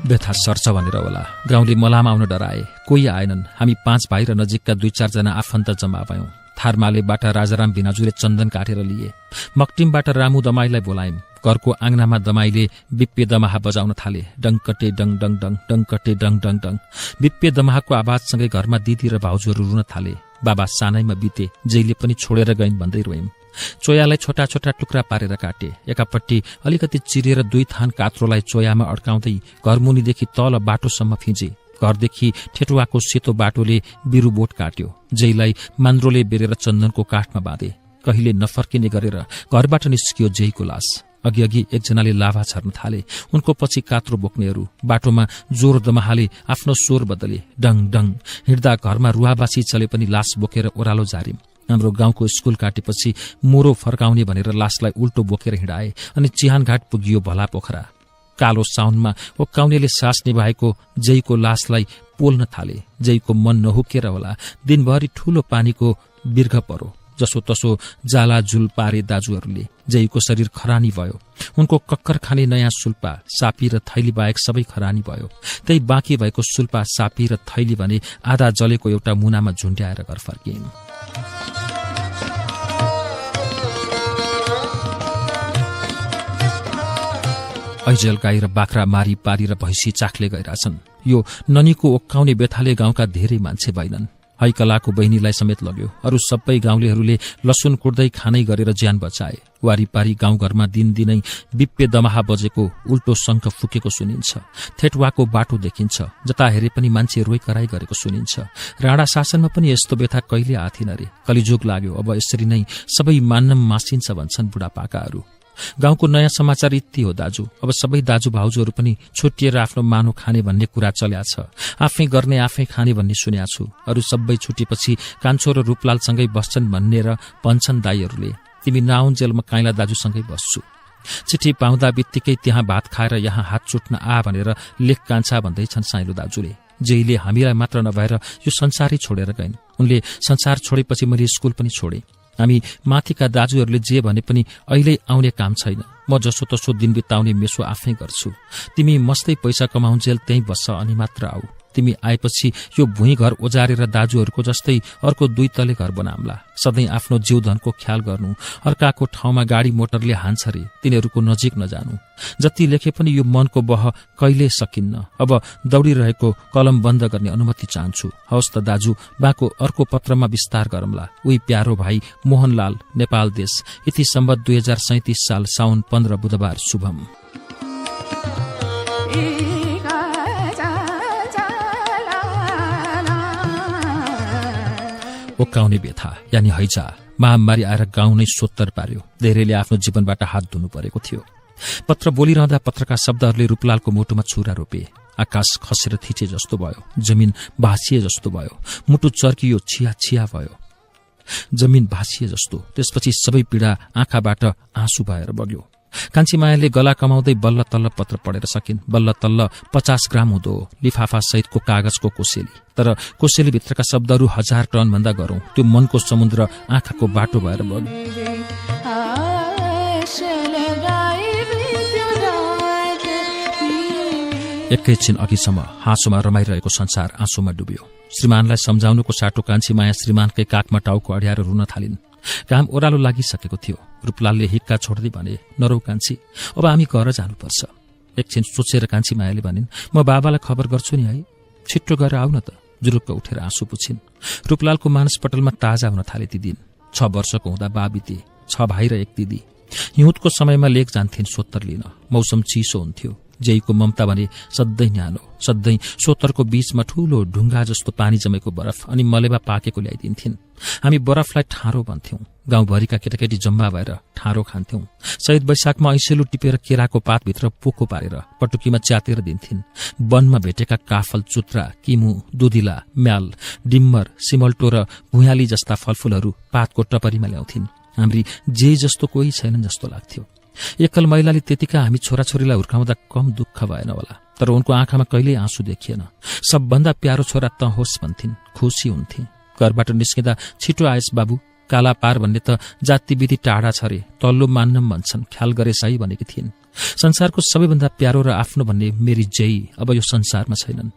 [SPEAKER 2] व्यथा सर्छ भनेर होला गाउँले मलाम आउन डराए। कोही आएनन्। हामी 5 भाइ र नजिकका 2-4 जना आफन्त जम्मा भयौं। थारमालेबाट राजाराम भिनाजुले चन्दन काटेर लिए। मक्टिमबाट रामु दमाईलाई बोलायौं। घरको आँगनामा दमाईले बिप्पे दमाहा बजाउन थाले। डङकटे डङ डङ डङ डङकटे डङ डङ डङ। बिप्पे दमाहाको आवाजसँगै घरमा दिदी र भाउजूहरू रुन थाले। बाबा सानैमा बिते, जहिले पनि छोडेर गइन् भन्दै रोइन्। चोयालाई छोटा छोटा टुक्रा पारेर काटे। एकापट्टि अलिकति चिरेर 2 थान कात्रोलाई चोयामा अड्काउँदै घरमुनिदेखि तल बाटोसम्म फिंजे। घरदेखि ठेटुवाको सेतो बाटोले बिरु बोट काट्यो। जैलाई मान्द्रोले बेरेर चन्दनको काठमा बाँधे। कहिले नफर्किने गरेर घरबाट निस्कियो जैको लास। अघि एकजनाले लाभा छर्न थाले। उनको पछि कात्रो बोक्नेहरू। बाटोमा जोर दमाहाले आफ्नो स्वर बदले। डङ डङ हिँड्दा घरमा रुवाबासी चले पनि लास बोकेर ओह्रालो जारिम। हाम्रो गाउँको स्कूल काटेपछि मोरो फर्काउने भनेर लासलाई उल्टो बोकेर हिँडाए अनि चिहानघाट पुगियो भला पोखरा। कालो साउनमा ओक्काउनेले सास निभाएको जैको लासलाई पोल्न थाले। जैको मन नहुकेर होला दिनभरि ठूलो पानीको बिर्घ परो। जसो तसो जाला झुल पारे दाजुहरूले। जैको शरीर खरानी भयो। उनको कक्कर खाने नयाँ सुल्पा, सापी र थैली बाहेक सबै खरानी भयो। त्यही बाँकी भएको सुल्पा, सापी र थैली भने आधा जलेको एउटा मुनामा झुन्ड्याएर घर फर्किन्। ऐजेल गाई र बाख्रा मारी पारी र भैँसी चाख्ले गइरहेछन्। यो ननीको ओक्काउने बेथाले गाउँका धेरै मान्छे भएनन्। हैकलाको बहिनीलाई समेत लग्यो। अरू सबै गाउँलेहरूले लसुन कुट्दै खानै गरेर ज्यान बचाए। वारीपारी गाउँघरमा दिनदिनै बिप्पे दमाहा बजेको उल्टो शंख फुकेको सुनिन्छ। थेटुवाको बाटो देखिन्छ। जता हेरे पनि मान्छे रोइ कराई गरेको सुनिन्छ। राणा शासनमा पनि यस्तो व्यथा कहिले आथिन रे। कलिजुग लाग्यो। अब यसरी नै सबै मान्नम मासिन्छ भन्छन् बुढापाकाहरू। गाउँको नयाँ समाचार यति हो दाजु। अब सबै दाजु भाउजूहरू पनि छुट्टिएर आफ्नो मानो खाने भन्ने कुरा चल्या छ। आफै गर्ने आफै खाने भन्ने सुन्या छु। अरू सबै छुटेपछि कान्छो र रूपलालसँगै बस्छन् भन्ने र भन्छन् दाईहरूले। तिमी नआउन्जेल म काइला दाजुसँगै बस्छु। चिठी पाउँदा बित्तिकै त्यहाँ भात खाएर यहाँ हात चुट्न आ भनेर लेख कान्छा भन्दैछन् साइलो दाजुले। जैले हामीलाई मात्र नभएर यो संसारै छोडेर गइन्। उनले संसार छोडेपछि मैले स्कूल पनि छोडे। हामी माथिका दाजुहरूले जे भने पनि अहिले आउने काम छैन। म जसो तसो दिन बिताउने मेसो आफै गर्छु। तिमी मस्तै पैसा कमाउन्जेल त्यही बस्छ अनि मात्र आऊ। तिमी आएपछि यो भुइँ घर ओजारेर दाजुहरूको जस्तै अर्को 2 तले घर बनाम्ला। सधैँ आफ्नो जीवधनको ख्याल गर्नु। अर्काको ठाउँमा गाडी मोटरले हान्छ रे, तिनीहरूको नजिक नजानु। जति लेखे पनि यो मनको बह कहिले सकिन्न। अब दौडिरहेको कलम बन्द गर्ने अनुमति चाहन्छु। हवस् त दाजु, बाको अर्को पत्रमा विस्तार गरौँला। उही प्यारो भाइ मोहनलाल, नेपाल देश। इति सम्बत 2037 साल साउन 15 बुधबार शुभम। ओक्काउने व्यथा यानि हैजा महामारी आएर गाउँ नै सोत्तर पार्यो। धेरैले आफ्नो जीवनबाट हात धुनु परेको थियो। पत्र बोलिरहँदा पत्रका शब्दहरूले रूपलालको मुटुमा छुरा रोपे। आकाश खसेर थिचे जस्तो भयो। जमिन भाँसिए जस्तो भयो। मुटु चर्कियो, छिया छिया भयो। जमिन भाँसिए जस्तो। त्यसपछि सबै पीडा आँखाबाट आँसु भएर बग्यो। कान्छी मायाले गला कमाउँदै बल्ल तल्ल पत्र पढेर सकिन्। बल्ल तल्ल 50 ग्राम हुँदो लिफाफा सहितको कागजको कोसेली। तर कोसेलीभित्रका शब्दहरू 1000 टन भन्दा गरौं। त्यो मनको समुद्र आँखाको बाटो भएर बग्यो। एकैछिन अघिसम्म हाँसोमा रमाइरहेको संसार आँसुमा डुब्यो। श्रीमानलाई सम्झाउनुको साटो कान्छी माया श्रीमानकै काखमा टाउको अड्याएर रुन थालिन्। काम ओह्रालो लागिसकेको थियो। रूपलालले हिक्का छोड्दै भने, नरौ कान्छी, अब हामी घर जानुपर्छ। एकछिन सोचेर कान्छी मायाले भनिन्, म बाबालाई खबर गर्छु नि है, छिट्टो गरेर आउ न त। जुरुक्क उठेर आँसु पुछिन्। रूपलालको मानसपटलमा ताजा हुन थाले ती दिन। 6 वर्षको हुँदा बा बिते। 6 भाइ र 1 दिदी। हिउँदको समयमा लेक जान्थिन् सोत्तर लिन। मौसम चिसो हुन्थ्यो। जैको ममता भने सधैँ न्यानो। सधैँ सोत्तरको बीचमा ठूलो ढुङ्गा जस्तो पानी जमेको बरफ अनि मलेबा पाकेको ल्याइदिन्थिन्। हामी बरफलाई ठारो भन्थ्यौं। गाउँभरिका केटाकेटी जम्मा भएर ठारो खान्थ्यौं। शहीद वैशाखमा ऐसेलु टिपेर केराको पातभित्र पोको पारेर पटुकीमा च्यातेर दिन्थिन्। वनमा भेटेका काफल, चुत्रा, किमु, दुधिला, म्याल, डिम्मर, सिमल्टो र भुयाली जस्ता फलफूलहरू पातको टपरीमा ल्याउँथिन्। हाम्री जे जस्तो कोही छैनन् जस्तो लाग्थ्यो। एकल महिलाले त्यतिका हामी छोराछोरीलाई हुर्काउँदा कम दुःख भएन होला। तर उनको आँखामा कहिल्यै आँसु देखिएन। सबभन्दा प्यारो छोरा त होस् भन्थिन्। खुसी हुन्थे। घरबाट निस्किँदा, छिटो आएस् बाबु, काला पार भन्ने त जातिविधि टाढा छ रे, तल्लो मान्नम भन्छन्, ख्याल गरे साई भनेकी थिइन्। संसारको सबैभन्दा प्यारो र आफ्नो भन्ने मेरी जय अब यो संसारमा छैनन्।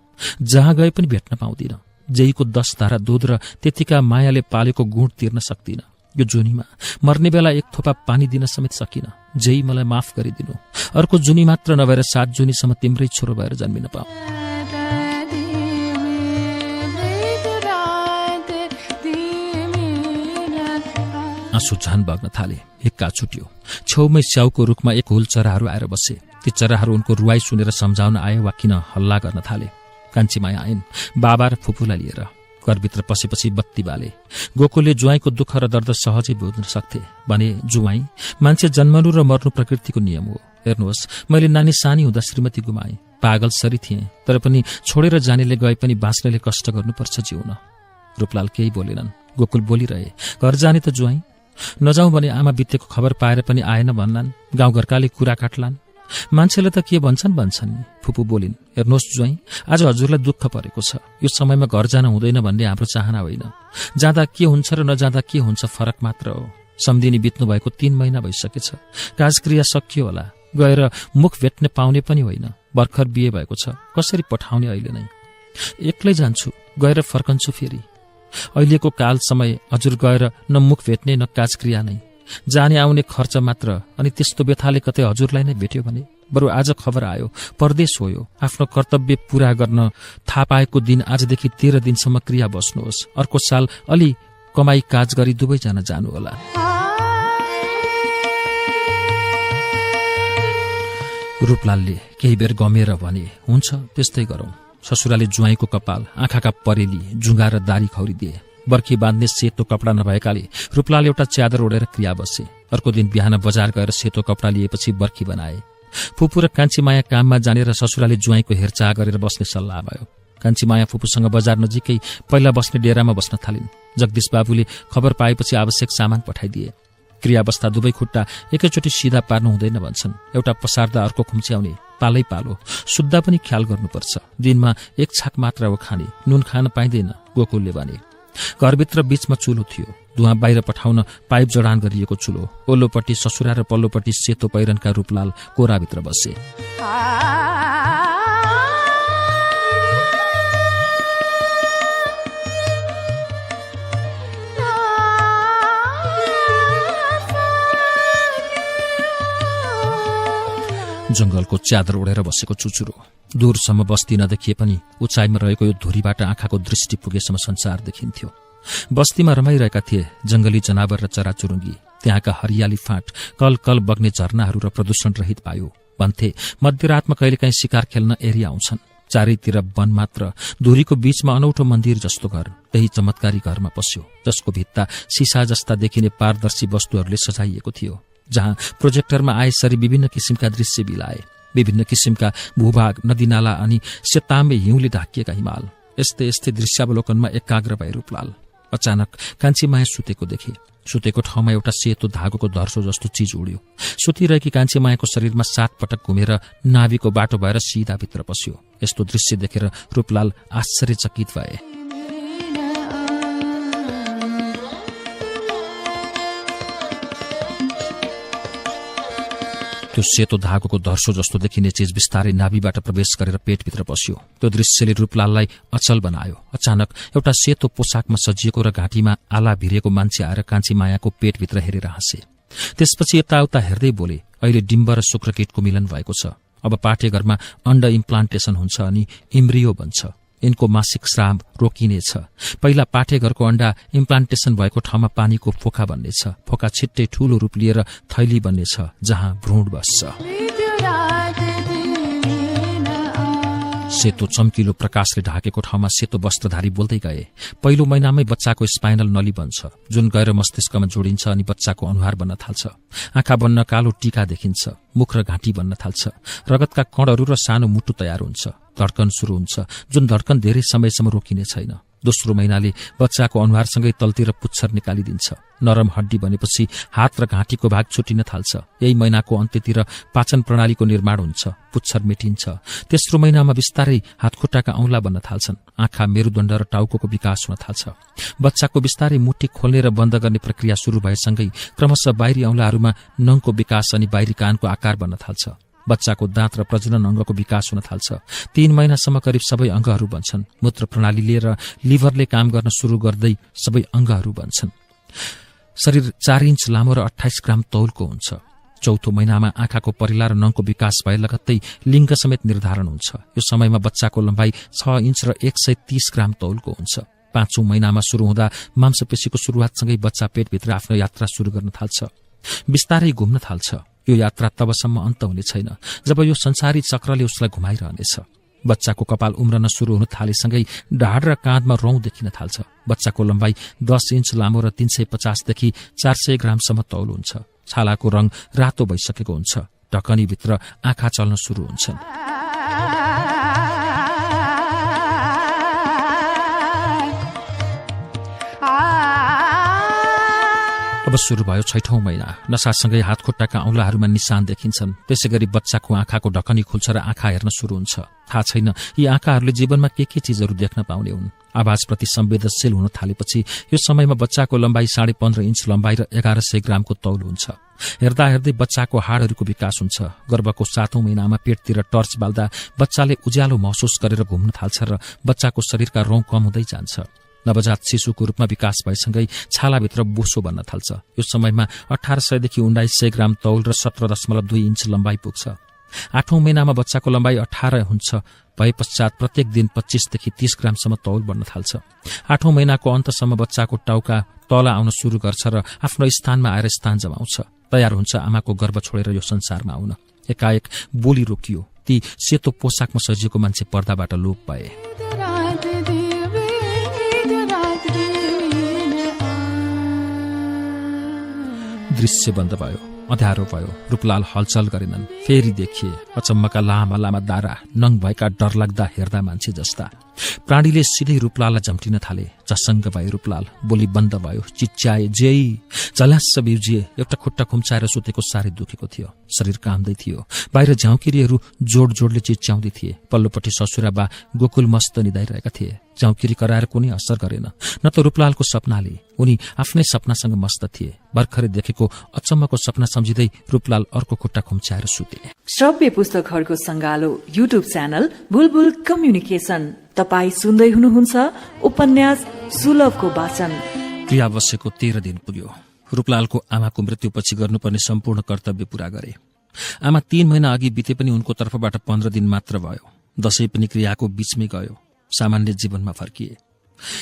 [SPEAKER 2] जहाँ गए पनि भेट्न पाउँदिन। जयको 10 धारा दूध र त्यतिका मायाले पालेको गुण तिर्न सक्दिन। यो जुनीमा मर्ने बेला एक थोपा पानी दिन समेत सकिन। जय मलाई माफ गरिदिनु। अर्को जुनी मात्र नभएर 7 जुनीसम्म तिम्रै छोरो भएर जन्मिन पाऊ। आँसु झन बग्न थाले। हिक्का छुट्यो। छेउमै स्याउको रुखमा एक हुल चराहरू आएर बसे। ती चराहरू उनको रुवाई सुनेर सम्झाउन आए वा किन हल्ला गर्न थाले। कान्छीमाया आइन् बाबा र फुपूलाई लिएर। घरभित्र पसेपछि बत्ती बाले। गोकुलले जुवाईको दुःख र दर्द सहजै बुझ्न सक्थे। भने जुवाई, मान्छे जन्मनु र मर्नु प्रकृतिको नियम हो। हेर्नुहोस्, मैले नानी सानी हुँदा श्रीमती गुमाएँ। पागल सरी थिएँ, तर पनि छोडेर जानेले गए पनि बाँच्नेले कष्ट गर्नुपर्छ जिउन। रूपलाल केही बोलेनन्। गोकुल बोलिरहे, घर जाने त जुवाई? नजाउँ भने आमा बितेको खबर पाएर पनि आएन भन्लान्। गाउँघरकाले कुरा काट्लान्। मान्छेले त के भन्छन् नि। फुपू बोलिन्, हेर्नुहोस् जुवाई, आज हजुरलाई दुःख परेको छ। यो समयमा घर जान हुँदैन भन्ने हाम्रो चाहना होइन। जाँदा के हुन्छ र नजाँदा के हुन्छ फरक मात्र हो। सम्धिनी बित्नु भएको 3 महिना भइसकेछ। काजक्रिया सकियो होला। गएर मुख भेट्ने पाउने पनि होइन। भर्खर बिहे भएको छ। कसरी पठाउने अहिले नै? एक्लै जान्छु, गएर फर्कन्छु फेरि। अहिलेको काल समय हजुर गएर न मुख भेट्ने न काजक्रिया नै। जाने आउने खर्च मात्र। अनि त्यस्तो व्यथाले कतै हजुरलाई नै भेट्यो भने? बरु आज खबर आयो, परदेश हो यो। आफ्नो कर्तव्य पूरा गर्न थाहा पाएको दिन आजदेखि 13 दिनसम्म क्रिया बस्नुहोस्। अर्को साल अलि कमाई काज गरी दुवैजना जानु होला। रूपलालले केही बेर गमेर भने, हुन्छ त्यस्तै गरौं। ससुराले जुवाईको कपाल, आँखाका परेली, जुङ्गा र दारी खौरिदिए। बर्खी बाँध्ने सेतो कपडा नभएकाले रूपलाल एउटा च्यादर ओढेर क्रिया बसे। अर्को दिन बिहान बजार गएर सेतो कपडा लिएपछि बर्खी बनाए। फुपू र कान्छीमाया काममा जाने र ससुराले जुवाईको हेरचाह गरेर बस्ने सल्लाह भयो। कान्छीमाया फुपूसँग बजार नजिकै पहिला बस्ने डेरामा बस्न थालिन्। जगदीश बाबुले खबर पाएपछि आवश्यक सामान पठाइदिए। क्रिया बस्दा दुवै खुट्टा एकैचोटि सिधा पार्नु हुँदैन भन्छन्। एउटा पसार्दा अर्को खुम्च्याउने। पालै पालो सुत्दा पनि ख्याल गर्नुपर्छ। दिनमा 1 छाक मात्र हो खाने। नुन खान पाइँदैन, गोकुलले भने। घरभित्र बीचमा चुलो थियो। धुवा बाहिर पठाउन पाइप जडान गरिएको चुलो। ओल्लोपट्टि ससुरा र पल्लोपट्टि सेतो पहिरनका रूपलाल कोराभित्र बसे। जंगलको च्यादर ओढेर बसेको चुचुरो। दूरसम्म बस्ती नदेखिए पनि उचाइमा रहेको यो धुरीबाट आँखाको दृष्टि पुगेसम्म संसार देखिन्थ्यो। बस्तीमा रमाइरहेका थिए जंगली जनावर र चराचुरुङ्गी। त्यहाँका हरियाली फाँट, कल कल बग्ने झरनाहरू र प्रदूषण रहित पायो। भन्थे मध्यरातमा कहिलेकाहीँ शिकार खेल्न एरिया आउँछन्। चारैतिर वन मात्र। धुरीको बीचमा अनौठो मन्दिर जस्तो घर। त्यही चमत्कारी घरमा पस्यो, जसको भित्ता सिसा जस्ता देखिने पारदर्शी वस्तुहरूले सजाइएको थियो। जहाँ प्रोजेक्टरमा आएसरी विभिन्न किसिमका दृश्य बिलाए। विभिन्न किसिमका भूभाग, नदीनाला अनि सेताम्बे हिउँले ढाकिएका हिमाल। यस्तै यस्तै दृश्यावलोकनमा एकाग्र भए रूपलाल। अचानक कान्छीमाया सुतेको देखे। सुतेको ठाउँमा एउटा सेतो धागोको धर्सो जस्तो चीज उड्यो। सुतिरहेकी कान्छीमायाको शरीरमा 7 पटक घुमेर नाभिको बाटो भएर सिधा भित्र पस्यो। यस्तो दृश्य देखेर रूपलाल आश्चर्यचकित भए। त्यो सेतो धागोको धर्सो जस्तो देखिने चीज बिस्तारै नाभिबाट प्रवेश गरेर पेटभित्र पस्यो। त्यो दृश्यले रूपलाललाई अचल बनायो। अचानक एउटा सेतो पोसाकमा सजिएको र घाँटीमा आला भिरेको मान्छे आएर कान्छीमायाको पेटभित्र हेरेर हाँसे। त्यसपछि यताउता हेर्दै बोले, अहिले डिम्ब र शुक्रकीटको मिलन भएको छ। अब पाठेघरमा अण्ड इम्प्लान्टेसन हुन्छ अनि इम्ब्रियो बन्छ। यिनको मासिक स्राव रोकिनेछ। पहिला पाठेघरको अण्डा इम्प्लान्टेसन भएको ठाउँमा पानीको फोका बन्नेछ। फोका छिट्टै ठूलो रूप लिएर थैली बन्नेछ, जहाँ भ्रूण बस्छ। सेतो चम्किलो प्रकाशले ढाकेको ठाउँमा सेतो वस्त्रधारी बोल्दै गए, पहिलो महिनामै बच्चाको स्पाइनल नली बन्छ, जुन गएर मस्तिष्कमा जोडिन्छ अनि बच्चाको अनुहार बन्न थाल्छ। आँखा बन्न कालो टीका देखिन्छ। मुख र घाँटी बन्न थाल्छ। रगतका कणहरू र सानो मुटु तयार हुन्छ। धड्कन सुरु हुन्छ, जुन धड्कन धेरै समयसम्म रोकिने छैन। दोस्रो महिनाले बच्चाको अनुहारसँगै तल्तिर पुच्छर निकालिदिन्छ। नरम हड्डी बनेपछि हात र घाँटीको भाग छुटिन थाल्छ। यही महिनाको अन्त्यतिर पाचन प्रणालीको निर्माण हुन्छ। पुच्छर मेटिन्छ। तेस्रो महिनामा बिस्तारै हातखुट्टाका औंला बन्न थाल्छन्। आँखा, मेरुदण्ड र टाउकोको विकास हुन थाल्छ। बच्चाको बिस्तारै मुट्ठी खोल्ने र बन्द गर्ने प्रक्रिया सुरु भएसँगै क्रमशः बाहिरी औंलाहरूमा नङको विकास अनि बाहिरी कानको आकार बन्न थाल्छ। बच्चाको दाँत र प्रजनन अङ्गको विकास हुन थाल्छ। 3 महिनासम्म करिब सबै अङ्गहरू बन्छन्। मूत्र प्रणालीले र लिभरले काम गर्न सुरु गर्दै सबै अङ्गहरू बन्छन्। शरीर 4 इन्च लामो र 28 ग्राम तौलको हुन्छ। चौथो महिनामा आँखाको परिला र नङको विकास भए लगत्तै लिङ्ग समेत निर्धारण हुन्छ। यो समयमा बच्चाको लम्बाइ 6 इन्च र 130 ग्राम तौलको हुन्छ। 5औं महिनामा सुरु हुँदा मांसपेशीको सुरुवातसँगै बच्चा पेटभित्र आफ्नो यात्रा सुरु गर्न थाल्छ। बिस्तारै घुम्न थाल्छ। यो यात्रा तबसम्म अन्त हुने छैन जब यो संसारी चक्रले उसलाई घुमाइरहनेछ। बच्चाको कपाल उम्रन सुरु हुन थालेसँगै ढाड र काँधमा रौँ देखिन थाल्छ। बच्चाको लम्बाइ 10 इन्च लामो र 350 देखि 400 ग्रामसम्म तौल हुन्छ। छालाको रङ रातो भइसकेको हुन्छ। ढकनीभित्र आँखा चल्न सुरु हुन्छन्। अब सुरु भयो 6औं महिना। नसासँगै हातखुट्टाका औंलाहरूमा निशान देखिन्छन्। त्यसैगरी बच्चाको आँखाको ढकनी खुल्छ र आँखा हेर्न सुरु हुन्छ। थाहा छैन यी आँखाहरूले जीवनमा के चीजहरू देख्न पाउने हुन्। आवाजप्रति संवेदनशील हुन थालेपछि यो समयमा बच्चाको लम्बाइ 15.5 इन्च लम्बाइ र 1100 ग्रामको तौल हुन्छ। हेर्दा हेर्दै बच्चाको हाडहरूको विकास हुन्छ। गर्भको 7औं महिनामा पेटतिर टर्च बाल्दा बच्चाले उज्यालो महसुस गरेर घुम्न थाल्छ र बच्चाको शरीरका रौँ कम हुँदै जान्छ। नवजात शिशुको रूपमा विकास भएसँगै छालाभित्र बोसो बन्न थाल्छ। यो समयमा 1800 देखि 1900 ग्राम तौल र 17.2 इन्च लम्बाइ पुग्छ। 8औं महिनामा बच्चाको लम्बाइ 18 हुन्छ। भए पश्चात प्रत्येक दिन 25 देखि 30 ग्रामसम्म तौल बढ्न थाल्छ। 8औं महिनाको अन्तसम्म बच्चाको टाउका तल आउन सुरु गर्छ र आफ्नो स्थानमा आएर स्थान जमाउँछ। तयार हुन्छ आमाको गर्भ छोडेर यो संसारमा आउन। एकाएक बोली रोकियो। ती सेतो पोसाकमा सजिएको मान्छे पर्दाबाट लोप भए। दृश्य बन्द भयो। अँध्यारो भयो। रूपलाल हलचल गरेनन्। फेरि देखिए अचम्मका लामा लामा दारा, नङ भएका डरलाग्दा हेर्दा मान्छे जस्ता। प्राणीले सिधै रूपलाललाई झम्टिन थाले। झसङ्ग भयो रूपलाल। बोली बन्द भयो। चिच्याए जेई झल्यास्स बिउजिए। एउटा खुट्टा खुम्चाएर सुतेको साह्रै दुखेको थियो। शरीर काम्दै थियो। बाहिर झ्याउकिरीहरू जोड जोडले चिच्याउँदै थिए। पल्लोपट्टि ससुराबा गोकुल मस्त निदाइरहेका थिए। झ्याउकिरी कराएर कुनै असर गरेन। न त रूपलालको सपनाले। उनी आफ्नै सपनासँग मस्त थिए। भर्खरै देखेको अचम्मको सपना सम्झिँदै रूपलाल अर्को खुट्टा खुम्च्याएर सुते।
[SPEAKER 1] श्रव्य पुस्तकहरूको संगालो युट्युब च्यानल बुलबुल कम्युनिकेशन। तपाई सुन्दै हुनुहुन्छ उपन्यास सुलभको वाचन।
[SPEAKER 2] क्रिया बसेको 13 दिन पुग्यो। रूपलालको आमाको मृत्युपछि गर्नुपर्ने सम्पूर्ण कर्तव्य पूरा गरे। आमा 3 महिना अघि बिते पनि उनको तर्फबाट 15 दिन मात्र भयो। दशैं पनि क्रियाको बीचमै गयो। सामान्य जीवनमा फर्किए।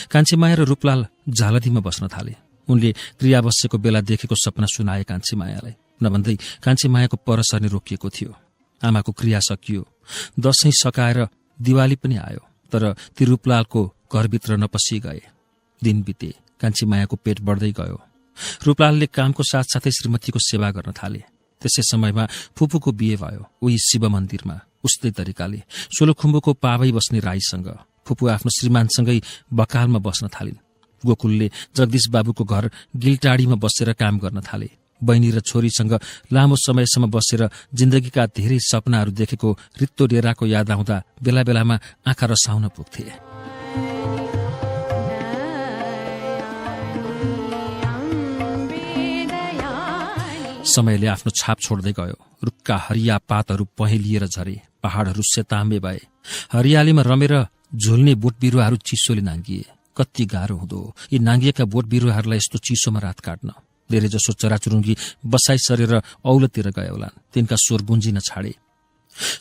[SPEAKER 2] कान्छीमाया र रूपलाल झालदीमा बस्न थाले। उनले क्रिया बसेको बेला देखेको सपना सुनाए कान्छीमायालाई। नभन्दै कान्छीमायाको पर सर्ने रोकिएको थियो। आमाको क्रिया सकियो। दशैं सकाएर दिवाली पनि आयो। तर ती रूपलालको घरभित्र नपसी गए। दिन बिते। कान्छीमायाको पेट बढ्दै गयो। रूपलालले कामको साथसाथै श्रीमतीको सेवा गर्न थाले। त्यसै समयमा फुपूको बिहे भयो। उही शिव मन्दिरमा। उस्तै तरिकाले सोलुखुम्बुको पावै बस्ने राईसँग। फुपू आफ्नो श्रीमानसँगै बकालमा बस्न थालिन्। गोकुलले जगदीश बाबुको घर गिलटाडीमा बसेर काम गर्न थाले। बहिनी र छोरीसँग लामो समयसम्म बसेर जिन्दगीका धेरै सपनाहरू देखेको रित्तो डेराको याद आउँदा बेला बेलामा आँखा रसाउन पुग्थे। समयले आफ्नो छाप छोड्दै गयो। रुखका हरिया पातहरू पहेलिएर झरे। पहाड़हरू सेताम्बे भए। हरियालीमा रमेर झुल्ने बोट बिरुवाहरू चिसोले नाङ्गिए। कति गाह्रो हुँदो यी नाङ्गिएका बोट बिरुवाहरूलाई यस्तो चिसोमा रात काट्न। धेरैजसो चराचुरुङ्गी बसाइ सरेर औलतिर गए होलान्। तिनका स्वर गुन्जिन छाडे।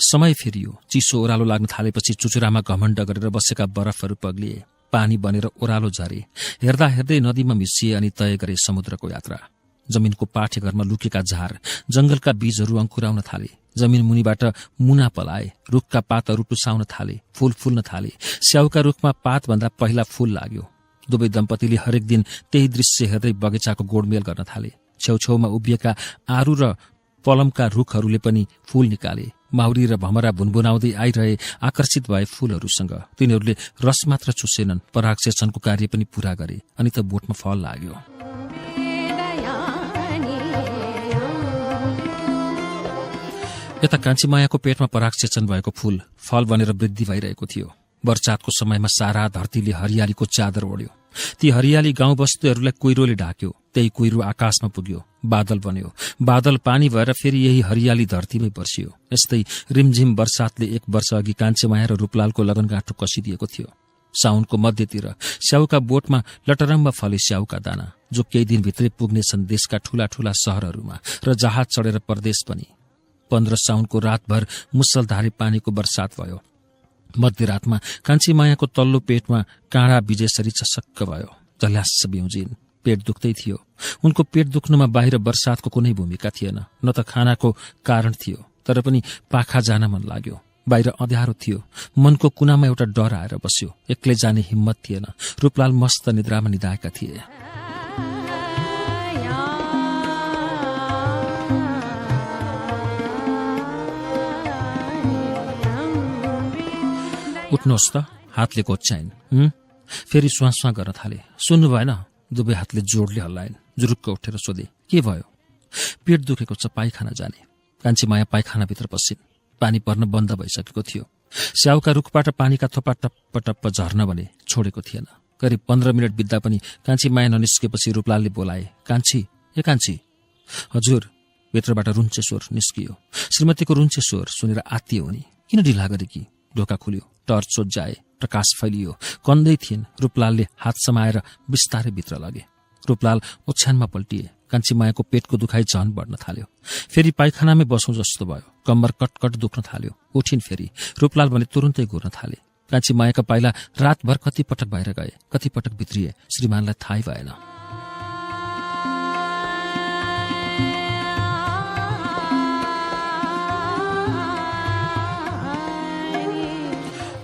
[SPEAKER 2] समय फेरियो। चिसो ओह्रालो लाग्न थालेपछि चुचुरामा घमण्ड गरेर बसेका बरफहरू पग्लिए। पानी बनेर ओह्रालो झरे। हेर्दा हेर्दै नदीमा मिसिए अनि तय गरे समुद्रको यात्रा। जमिनको पाठेघरमा लुकेका झार जंगलका बीजहरू अंकुराउन थाले। जमिन मुनिबाट मुना पलाए। रुखका पातहरू टुसाउन थाले। फूल फुल्न थाले। स्याउका रुखमा पातभन्दा पहिला फूल लाग्यो। दुवै दम्पतिले हरेक दिन त्यही दृश्य हेर्दै बगैँचाको गोडमेल गर्न थाले। छेउछेउमा उभिएका आरू र पलमका रुखहरूले पनि फूल निकाले। माउरी र भमरा भुनभुनाउँदै आइरहे आकर्षित भए फूलहरूसँग। तिनीहरूले रस मात्र चुसेनन्, परागसेचनको कार्य पनि पूरा गरे। अनि त बोटमा फल लाग्यो। यता कान्छीमायाको पेटमा परागसेचन भएको फल बनेर वृद्धि भइरहेको थियो। वर्षातको समयमा सारा धरतीले हरियालीको चादर ओढ्यो। ती हरियाली गाउँ बस्तीहरूलाई कुहिरोले ढाक्यो। त्यही कुहिरो आकाशमा पुग्यो, बादल बन्यो, बादल पानी भएर फेरि यही हरियाली धरतीमै बर्सियो। यस्तै रिमझिम बर्सातले एक वर्ष अघि कान्छेमाया र रूपलालको लगनगाँठो कसिदिएको थियो। साउनको मध्यतिर स्याउका बोटमा लटरम्ब फले स्याउका दाना, जो केही दिनभित्रै पुग्नेछन् देशका ठूला ठूला शहरहरूमा र जहाज चढेर परदेश पनि। 15 साउनको रातभर मुसलधारे पानीको बर्सात भयो। मध्यरातमा कान्छीमायाको तल्लो पेटमा काँडा विजेसरी चसक्क भयो। झल्यास बिउजिन्, पेट दुख्दै थियो। उनको पेट दुख्नुमा बाहिर बर्सातको कुनै भूमिका थिएन, न त खानाको कारण थियो, तर पनि पाखा जान मन लाग्यो। बाहिर अँध्यारो थियो, मनको कुनामा एउटा डर आएर बस्यो। एक्लै जाने हिम्मत थिएन। रूपलाल मस्त निद्रामा निधाएका थिए। उठ्नुहोस् त, हातले कोच्याइन्। फेरि स्वाँ गर्न थाले। सुन्नु भएन? दुवै हातले जोडले हल्लाइन्। जुरुक्क उठेर सोधे, के भयो? पेट दुखेको छ, पाइखाना जाने। कान्छीमाया पाइखानाभित्र पसिन्। पानी पर्न बन्द भइसकेको थियो। स्याउका रुखबाट पानीका थोपा टप्प टप्प झर्न भने छोडेको थिएन। करिब 15 मिनट बित्दा पनि कान्छीमाया ननिस्केपछि रूपलालले बोलाए, कान्छी, ए कान्छी। हजुर। भित्रबाट रुन्चे स्वर निस्कियो। श्रीमतीको रुन्चे स्वर सुनेर आत्तियो उनी। किन ढिला गरे कि? ढोका खुल्यो, टर्च सोझ्याए, प्रकाश फैलियो। कन्दै थिइन्। रूपलालले हात समाएर बिस्तारै भित्र लगे। रूपलाल ओछ्यानमा पल्टिए। कान्छीमायाको पेटको दुखाइ झन बढ्न थाल्यो। फेरि पाइखानामै बसौं जस्तो भयो। कम्बर कटकट दुख्न थाल्यो। उठिन् फेरि। रूपलाल भने तुरुन्तै घुर्न थाले। कान्छीमायाका पाइला रातभर कति पटक बाहिर गए, कति पटक भित्रिए, श्रीमानलाई थाहै भएन।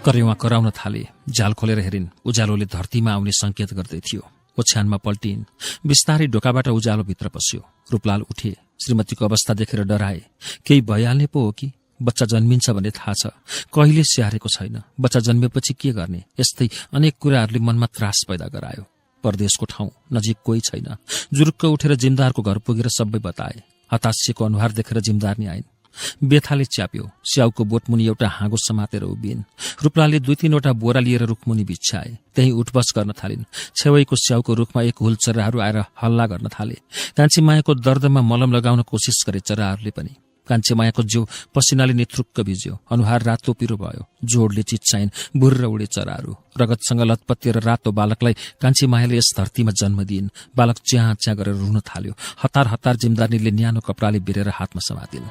[SPEAKER 2] करेवा कराउन थाले। झ्याल खोलेर हेरिन्। उज्यालोले धरतीमा आउने संकेत गर्दै थियो। ओछ्यानमा पल्टिन्। बिस्तारै ढोकाबाट उज्यालो भित्र पस्यो। रूपलाल उठे। श्रीमतीको अवस्था देखेर डराए। केही भइहाल्ने पो हो कि? बच्चा जन्मिन्छ भन्ने थाहा छ, कहिले स्याहारेको छैन। बच्चा जन्मेपछि के गर्ने? यस्तै अनेक कुराहरूले मनमा त्रास पैदा गरायो। परदेशको ठाउँ, नजिक कोही छैन। जुरुक्क उठेर जिमदारको घर पुगेर सबै बताए। हताशिएको अनुहार देखेर जिमदारनी आइन्। बेथाले च्याप्यो। स्याउको बोटमुनि एउटा हाँगो समातेर उभिन्। रूपलालले 2-3वटा बोरा लिएर रुखमुनि बिछ्याए। त्यही उठबस गर्न थालिन्। छेउैको स्याउको रुखमा एक हुल चराहरू आएर हल्ला गर्न थाले। कान्छीमायाको दर्दमा मलम लगाउन कोसिस गरे चराहरूले पनि। कान्छीमायाको जिउ पसिनाले नेत्रुक्क भिज्यो। अनुहार रातो पिरो भयो। जोडले चिच्चाइन्। बुर्र उडे चराहरू। रगतसँग लतपतिएर रातो बालकलाई कान्छीमायाले यस धरतीमा जन्म दिइन्। बालक च्याँ च्याँ गरेर रुन थाल्यो। हतार हतार जिमदारनीले न्यानो कपडाले बेरेर हातमा समातिन्।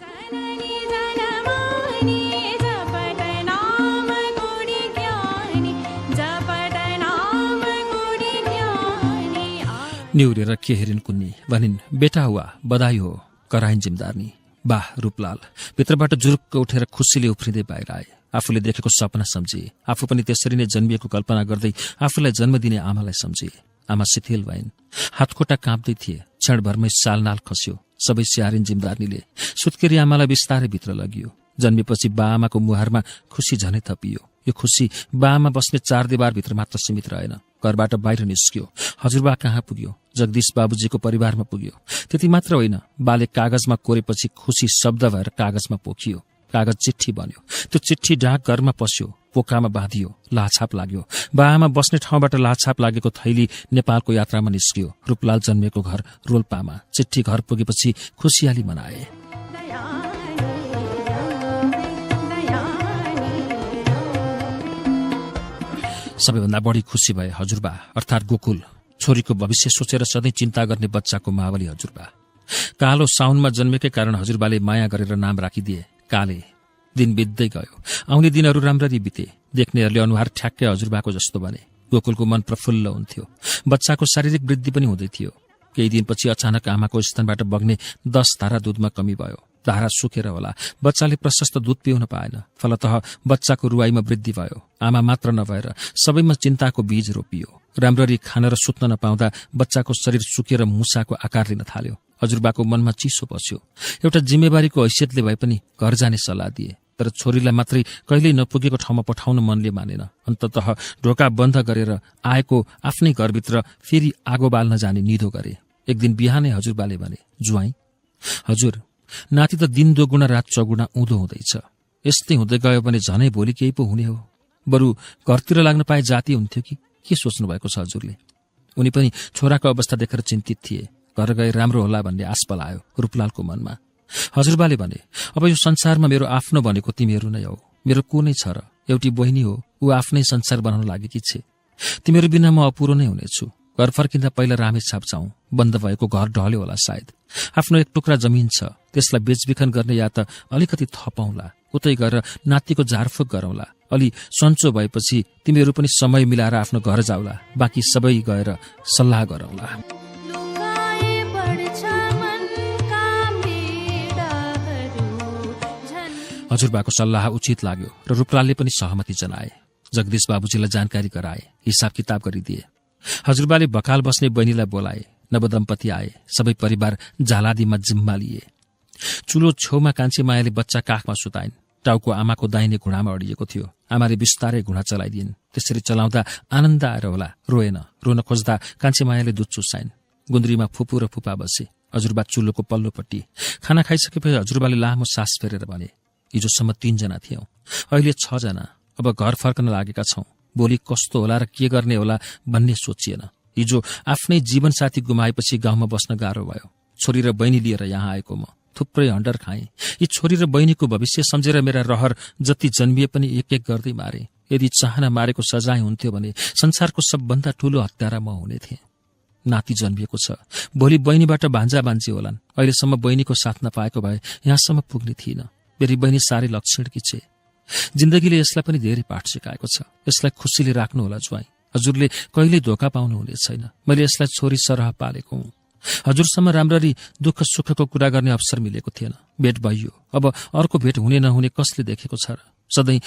[SPEAKER 2] निउरेर के हेरिन् कुन्नी, भनिन्, बेटा हुआ, बधाई हो, कराइन् जिमदारनी। वाह रूपलाल भित्रबाट जुरुक्क उठेर खुसीले उफ्रिँदै बाहिर आए। आफूले देखेको सपना सम्झिए। आफू पनि त्यसरी नै जन्मिएको कल्पना गर्दै आफूलाई जन्म दिने आमालाई सम्झिए। आमा शिथिल भइन्। हातखुट्टा काँप्दै थिए। क्षणभरमै सालनाल खस्यो। सबै स्याहारिन् जिमदारनीले। सुत्केरी आमालाई बिस्तारै भित्र लगियो। जन्मेपछि बाआमाको मुहारमा खुसी झनै थपियो। यो खुसी बाआमा बस्ने 4 दिवारभित्र मात्र सीमित रहेन। घरबाट बाहिर निस्क्यो। हजुरबा कहाँ पुग्यो? जगदीश बाबुजीको परिवारमा पुग्यो। त्यति मात्र होइन, बाले कागजमा कोरेपछि खुसी शब्द भएर कागजमा पोखियो। कागज चिट्ठी बन्यो। त्यो चिट्ठी डाकघरमा पस्यो। पोकामा बाँधियो। लाछाप लाग्यो। बाआमा बस्ने ठाउँबाट लाछाप लागेको थैली नेपालको यात्रामा निस्कियो। रूपलाल जन्मेको घर रोल्पामा। चिट्ठी घर पुगेपछि खुसियाली मनाए। सबैभन्दा बढी खुसी भए हजुरबा अर्थात् गोकुल। छोरीको भविष्य सोचेर सधैँ चिन्ता गर्ने बच्चाको मावली हजुरबा। कालो साउनमा जन्मेकै कारण हजुरबाले माया गरेर नाम राखिदिए काले। दिन बित्दै गयो। आउने दिनहरू राम्ररी बिते। देख्नेहरूले अनुहार ठ्याक्कै हजुरबाको जस्तो बने। गोकुलको मन प्रफुल्ल हुन्थ्यो। बच्चाको शारीरिक वृद्धि पनि हुँदै थियो। केही दिनपछि अचानक आमाको स्तनबाट बग्ने 10 धारा दुधमा कमी भयो। धारा सुकेर होला, बच्चाले प्रशस्त दुध पिउन पाएन। फलतः बच्चाको रुवाईमा वृद्धि भयो। आमा मात्र नभएर सबैमा चिन्ताको बीज रोपियो। राम्ररी खान र सुत्न नपाउँदा बच्चाको शरीर सुकेर मुसाको आकार लिन थाल्यो। हजुरबाको मनमा चिसो बस्यो। एउटा जिम्मेवारीको हैसियतले भए पनि घर जाने सल्लाह दिए, तर छोरीलाई मात्रै कहिल्यै नपुगेको ठाउँमा पठाउन मनले मानेन। अन्ततः ढोका बन्द गरेर आएको आफ्नै घरभित्र फेरि आगो बाल्न जाने निधो गरे। एक दिन बिहानै हजुरबाले भने, जुवाई, हजुर नाति त दिन दोगुणा रात चौगुणा उँधो हुँदैछ। यस्तै हुँदै गयो भने झनै भोलि केही पो हुने हो। बरु घरतिर लाग्न पाए जाति हुन्थ्यो कि के सोच्नु भएको छ हजुरले? उनी पनि छोराको अवस्था देखेर चिन्तित थिए। घर गए राम्रो होला भन्ने आश पलायो रूपलालको मनमा। हजुरबाले भने, अब यो संसारमा मेरो आफ्नो भनेको तिमीहरू नै हौ। मेरो को नै छ र? एउटी बहिनी हो, ऊ आफ्नै संसार बनाउन लागेकी छे। तिमीहरू बिना म अपुरो नै हुनेछु। घर फर्किँदा पहिला रामेछाप जाउँ। बन्द भएको घर ढल्यो होला सायद। आफ्नो एक टुक्रा जमिन छ, त्यसलाई बेचबिखन गर्ने या त अलिकति थपौँला, उतै गएर नातिको झारफुक गरौँला। अलि सन्चो भएपछि तिमीहरू पनि समय मिलाएर आफ्नो घर जाउला। बाँकी सबै गएर सल्लाह गरौँला। हजुरबाको सल्लाह उचित लाग्यो र रूपलालले पनि सहमति जनाए। जगदीश बाबुजीलाई जानकारी गराए, हिसाब किताब गरिदिए। हजुरबाले बकाल बस्ने बहिनीलाई बोलाए। नवदम्पति आए। सबै परिवार झालादीमा जिम्मा लिए। चुलो छेउमा कान्छी मायाले बच्चा काखमा सुताइन्। टाउको आमाको दाहिने घुँडामा अडिएको थियो। आमाले बिस्तारै घुँडा चलाइदिन्। त्यसरी चलाउँदा आनन्द आएर होला, रोएन। रोन खोज्दा कान्छी मायाले दुध चुसाइन्। गुन्द्रीमा फुपू र फुपा बसे। हजुरबा चुल्लोको पल्लोपट्टि। खाना खाइसकेपछि हजुरबाले लामो सास फेरेर भने, हिजोसम्म 3 जना थियौं, अहिले 6 जना। अब घर फर्कन लागेका छौं। भोलि कस्तो होला र के गर्ने होला भन्ने सोचिएन। हिजो आफ्नै जीवनसाथी गुमाएपछि गाउँमा बस्न गाह्रो भयो। छोरी र बहिनी लिएर यहाँ आएको म थुप्रै हन्डर खाएँ। यी छोरी र बहिनीको भविष्य सम्झेर मेरा रहर जति जन्मिए पनि एक एक गर्दै मारे। यदि चाहना मारेको सजाय हुन्थ्यो भने संसारको सबभन्दा ठूलो हत्यारा म हुने थिएँ। नाति जन्मिएको छ। भोलि बहिनीबाट भान्जा भान्जी होलान्। अहिलेसम्म बहिनीको साथ नपाएको भए यहाँसम्म पुग्ने थिइन। मेरी बहिनी साह्रै लक्षणकी छे। जिन्दगीले यसलाई पनि धेरै पाठ सिकाएको छ। यसलाई खुसीले राख्नुहोला ज्वाइँ। हजुरले कहिल्यै धोका पाउनु हुने छैन। मैले यसलाई छोरी सरह पालेको हुँ। हजुरसम्म राम्ररी दुःख सुखको कुरा गर्ने अवसर मिलेको थिएन। भेट भइयो, अब अर्को भेट हुने नहुने कसले देखेको छ र? सधैँ